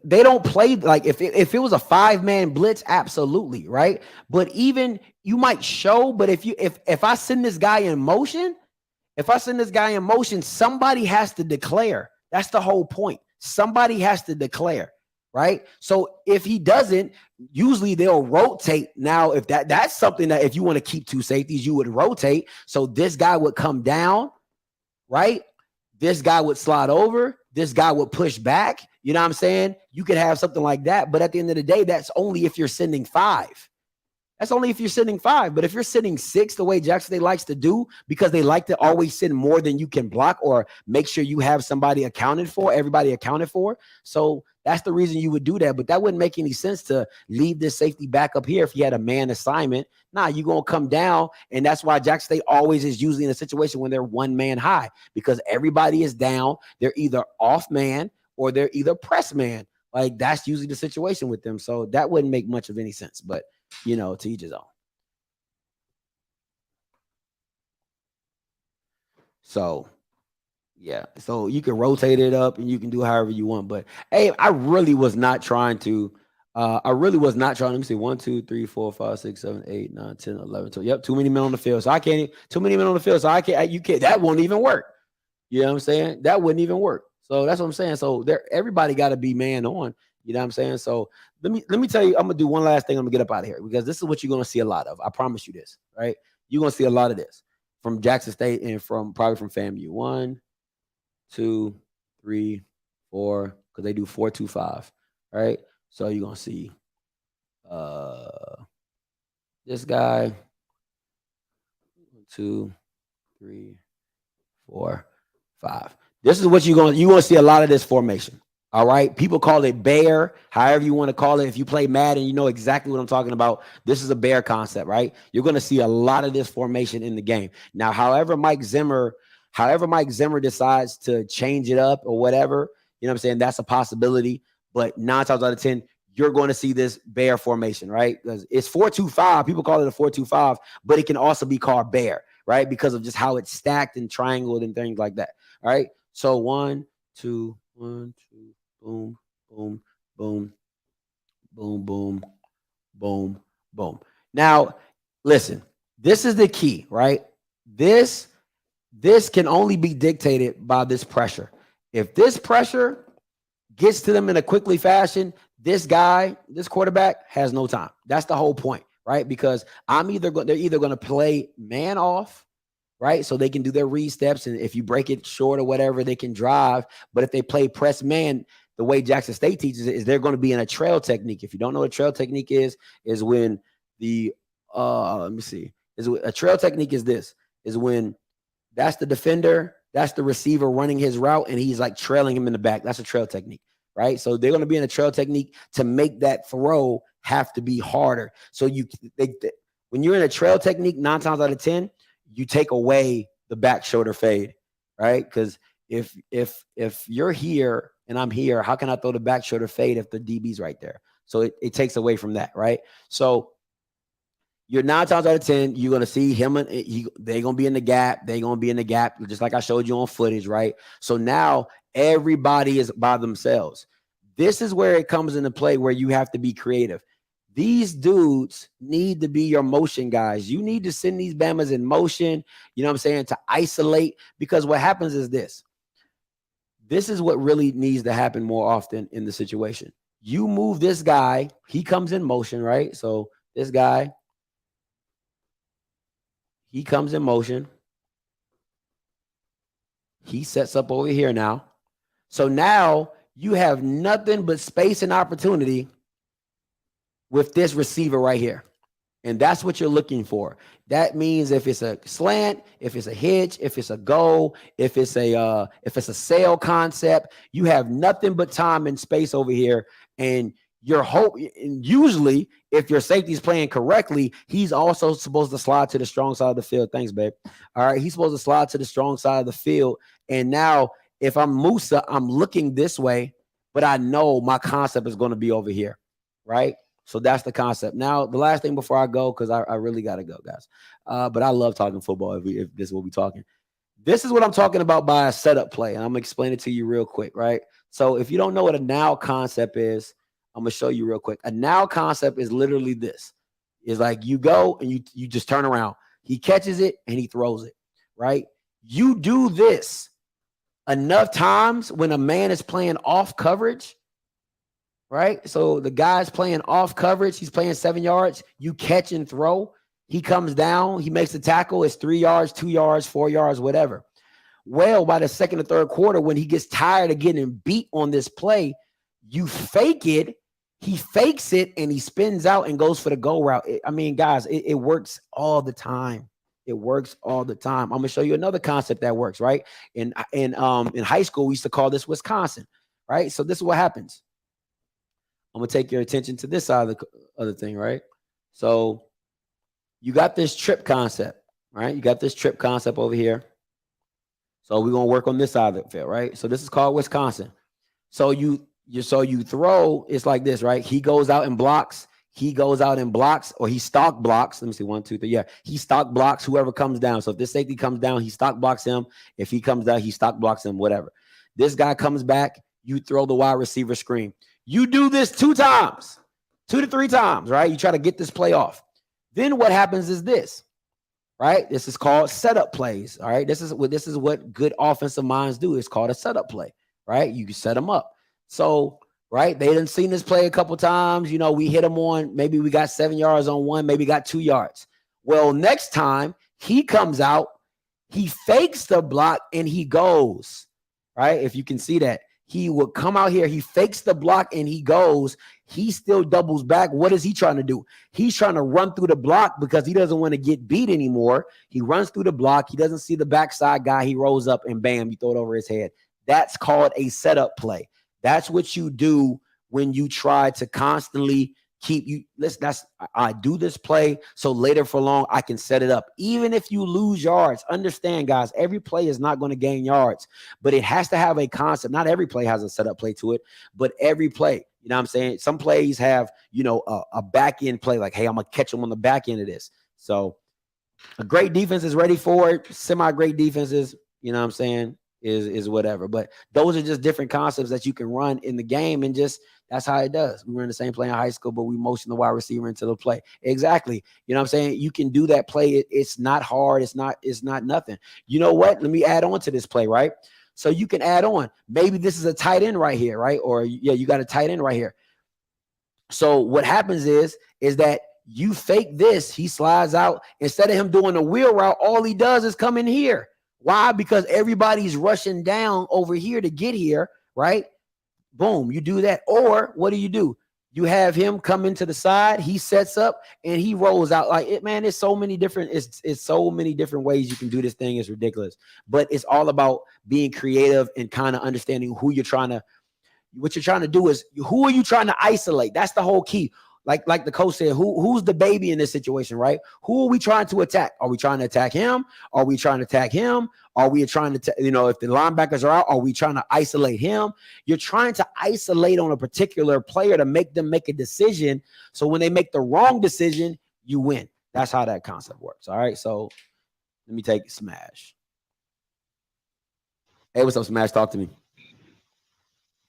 they don't play like if it was a 5-man blitz, absolutely, right? But even you might show, but if I send this guy in motion, somebody has to declare. That's the whole point. Somebody has to declare. Right. So if he doesn't, usually they'll rotate. Now, if that's something that if you want to keep 2 safeties, you would rotate. So this guy would come down, right? This guy would slide over. This guy would push back. You know what I'm saying? You could have something like that. But at the end of the day, that's only if you're sending 5. That's only if you're sending 5. But if you're sending 6, the way Jackson State likes to do, because they like to always send more than you can block, or make sure you have somebody accounted for, everybody accounted for. So that's the reason you would do that. But that wouldn't make any sense to leave this safety back up here if you had a man assignment. Nah, you're going to come down. And that's why Jackson State always is usually in a situation when they're 1 man high, because everybody is down. They're either off man or they're either press man. Like that's usually the situation with them. So that wouldn't make much of any sense. But you know, to each his own. So, yeah. So you can rotate it up and you can do however you want. But hey, I really was not trying to. Let me see. 1, 2, 3, 4, 5, 6, 7, 8, 9, 10, 11, 12. Yep, too many men on the field. So I can't. Too many men on the field. So I can't. You can't. That won't even work. You know what I'm saying? That wouldn't even work. So that's what I'm saying. So everybody got to be man on. You know what I'm saying? So let me tell you, I'm gonna do one last thing. I'm gonna get up out of here, because this is what you're gonna see a lot of. I promise you this, right? You're gonna see a lot of this from Jackson State and probably from FAMU. 1, 2, 3, 4, because they do 4, 2, 5, right? So you're gonna see this guy. 1, 2, 3, 4, 5. This is what you're gonna see a lot of this formation. All right. People call it bear, however you want to call it. If you play Madden, you know exactly what I'm talking about. This is a bear concept, right? You're going to see a lot of this formation in the game. Now, however Mike Zimmer decides to change it up or whatever, you know what I'm saying? That's a possibility. But 9 times out of 10, you're going to see this bear formation, right? Because it's 4-2-5. People call it a 4-2-5, but it can also be called bear, right? Because of just how it's stacked and triangled and things like that. All right. So 1, 2, 1, 2. Boom, boom, boom, boom, boom, boom, boom. Now, listen, this is the key, right? This can only be dictated by this pressure. If this pressure gets to them in a quickly fashion, this quarterback has no time. That's the whole point, right? Because they're either going to play man off, right? So they can do their read steps, and if you break it short or whatever, they can drive. But if they play press man, the way Jackson State teaches it is they're going to be in a trail technique. If you don't know what trail technique is when let me see. Is a trail technique is this, is when that's the defender, that's the receiver running his route, and he's like trailing him in the back. That's a trail technique, right? So they're going to be in a trail technique to make that throw have to be harder. So when you're in a trail technique, 9 times out of 10, you take away the back shoulder fade, right? Because if you're here and I'm here, how can I throw the back shoulder fade if the DB's right there? So it takes away from that, right? So you're 9 times out of 10, you're going to see him and they're going to be in the gap. They're going to be in the gap, just like I showed you on footage, right? So now everybody is by themselves. This is where it comes into play where you have to be creative. These dudes need to be your motion guys. You need to send these Bamas in motion, you know what I'm saying, to isolate, because what happens is this. This is what really needs to happen more often in the situation. You move this guy, he comes in motion, right? So this guy, he comes in motion. He sets up over here now. So now you have nothing but space and opportunity with this receiver right here. And that's what you're looking for. That means if it's a slant, if it's a hitch, if it's a go, if it's a sail concept, you have nothing but time and space over here. And usually if your safety's playing correctly, he's also supposed to slide to the strong side of the field. Thanks, babe. All right. He's supposed to slide to the strong side of the field. And now if I'm Musa, I'm looking this way, but I know my concept is going to be over here. Right. So that's the concept. Now, the last thing before I go, because I really got to go, guys. But I love talking football if this is what we're talking. This is what I'm talking about by a setup play. And I'm going to explain it to you real quick, right? So if you don't know what a now concept is, I'm going to show you real quick. A now concept is literally this. It's like you go and you just turn around. He catches it and he throws it, right? You do this enough times when a man is playing off coverage, right? So the guy's playing off coverage. He's playing 7 yards. You catch and throw. He comes down. He makes the tackle. It's 3 yards, 2 yards, 4 yards, whatever. Well, by the second or third quarter, when he gets tired of getting beat on this play, you fake it. He fakes it and he spins out and goes for the go route. Guys, it works all the time. It works all the time. I'm going to show you another concept that works, right? In high school, we used to call this Wisconsin, right? So this is what happens. I'm going to take your attention to this side of the other thing, right? So you got this trip concept, right? You got this trip concept over here. So we're going to work on this side of the field, right? So this is called Wisconsin. So you throw, it's like this, right? He goes out and blocks. He goes out and blocks, or he stock blocks. Let me see, 1, 2, 3. Yeah, he stock blocks whoever comes down. So if this safety comes down, he stock blocks him. If he comes down, he stock blocks him, whatever. This guy comes back, you throw the wide receiver screen. You do this 2 times, 2 to 3 times, right? You try to get this play off. Then what happens is this, right? This is called setup plays, all right? This is what good offensive minds do. It's called a setup play, right? You can set them up. So, right, they done seen this play a couple times. You know, we hit them on, maybe we got 7 yards on one, maybe got 2 yards. Well, next time he comes out, he fakes the block and he goes, right? If you can see that. He would come out here, he fakes the block and he goes. He still doubles back. What is he trying to do? He's trying to run through the block because he doesn't want to get beat anymore. He runs through the block. He doesn't see the backside guy. He rolls up and bam, you throw it over his head. That's called a setup play. That's what you do when you try to constantly keep you. Listen, I do this play so later for long I can set it up. Even if you lose yards, understand, guys, every play is not going to gain yards, but it has to have a concept. Not every play has a setup play to it, but every play, you know what I'm saying? Some plays have, a back end play like, hey, I'm going to catch them on the back end of this. So a great defense is ready for it. Semi-great defenses, you know what I'm saying, is whatever. But those are just different concepts that you can run in the game, and just that's how it does. We were in the same play in high school, but we motion the wide receiver into the play. Exactly. You know what I'm saying? You can do that play. It's not hard. It's not nothing. You know what? Let me add on to this play, right? So you can add on. Maybe this is a tight end right here, right? Or yeah, you got a tight end right here. So what happens is that you fake this. He slides out. Instead of him doing a wheel route, all he does is come in here. Why? Because everybody's rushing down over here to get here, right? Boom, you do that. Or what do? You have him come into the side, he sets up and he rolls out like it, man. It's so many different, it's so many different ways you can do this thing. It's ridiculous, but it's all about being creative and kind of understanding who you're trying to, what you're trying to do is who are you trying to isolate? That's the whole key. Like the coach said, who's the baby in this situation, right? Who are we trying to attack? Are we trying to attack him? Are we trying to attack him? Are we trying to, if the linebackers are out, are we trying to isolate him? You're trying to isolate on a particular player to make them make a decision. So when they make the wrong decision, you win. That's how that concept works. All right. So let me take Smash. Hey, what's up, Smash? Talk to me.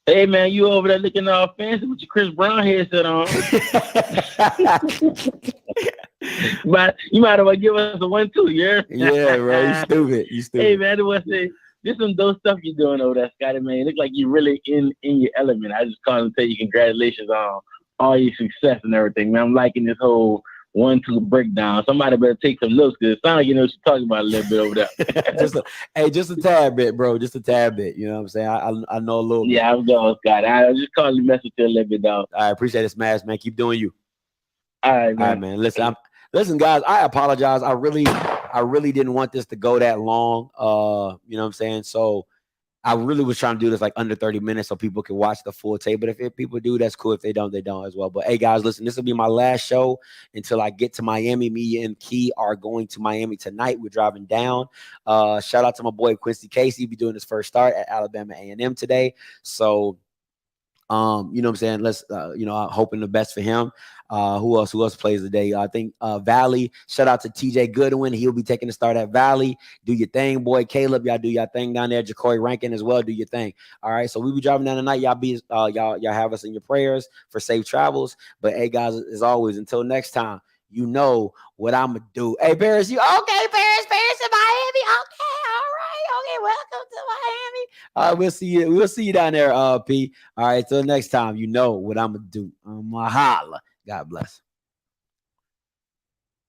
Hey man, you over there looking all fancy with your Chris Brown headset on. But you might as well give us a 1-2, yeah? Yeah, bro. You stupid. You stupid. Hey man, I want to say this some dope stuff you're doing over there, Scotty, man. You look like you're really in your element. I just called and tell you congratulations on all your success and everything, man. I'm liking this whole 1-2 breakdown. Somebody better take some notes because it sounds like you know what you're talking about a little bit over there. just a tad bit, bro. Just a tad bit. You know what I'm saying? I know a little bit. Yeah, I'm going, Scott. I was just calling you mess with you a little bit, dog. I appreciate it, Smash, man. Keep doing you. All right, man. All right, man. Listen, guys, I apologize. I really didn't want this to go that long. You know what I'm saying? So I really was trying to do this like under 30 minutes so people can watch the full tape. But if people do, that's cool. If they don't, they don't as well. But hey, guys, listen, this will be my last show until I get to Miami. Me and Key are going to Miami tonight. We're driving down. Shout out to my boy Quincy Casey. He'll be doing his first start at Alabama A&M today. So, you know what I'm saying? Let's, I'm hoping the best for him. Who else plays today? I think Valley. Shout out to TJ Goodwin. He'll be taking the start at Valley. Do your thing, boy. Caleb, y'all do your thing down there. Ja'Cory Rankin as well. Do your thing. All right. So we be driving down tonight. Y'all have us in your prayers for safe travels. But hey, guys, as always, until next time, you know what I'm gonna do. Hey, Paris, you okay? Paris in Miami. Okay, all right. Okay, welcome to Miami. All right, we'll see you. We'll see you down there, P. All right, till next time, you know what I'm gonna do. I'm gonna holla. God bless.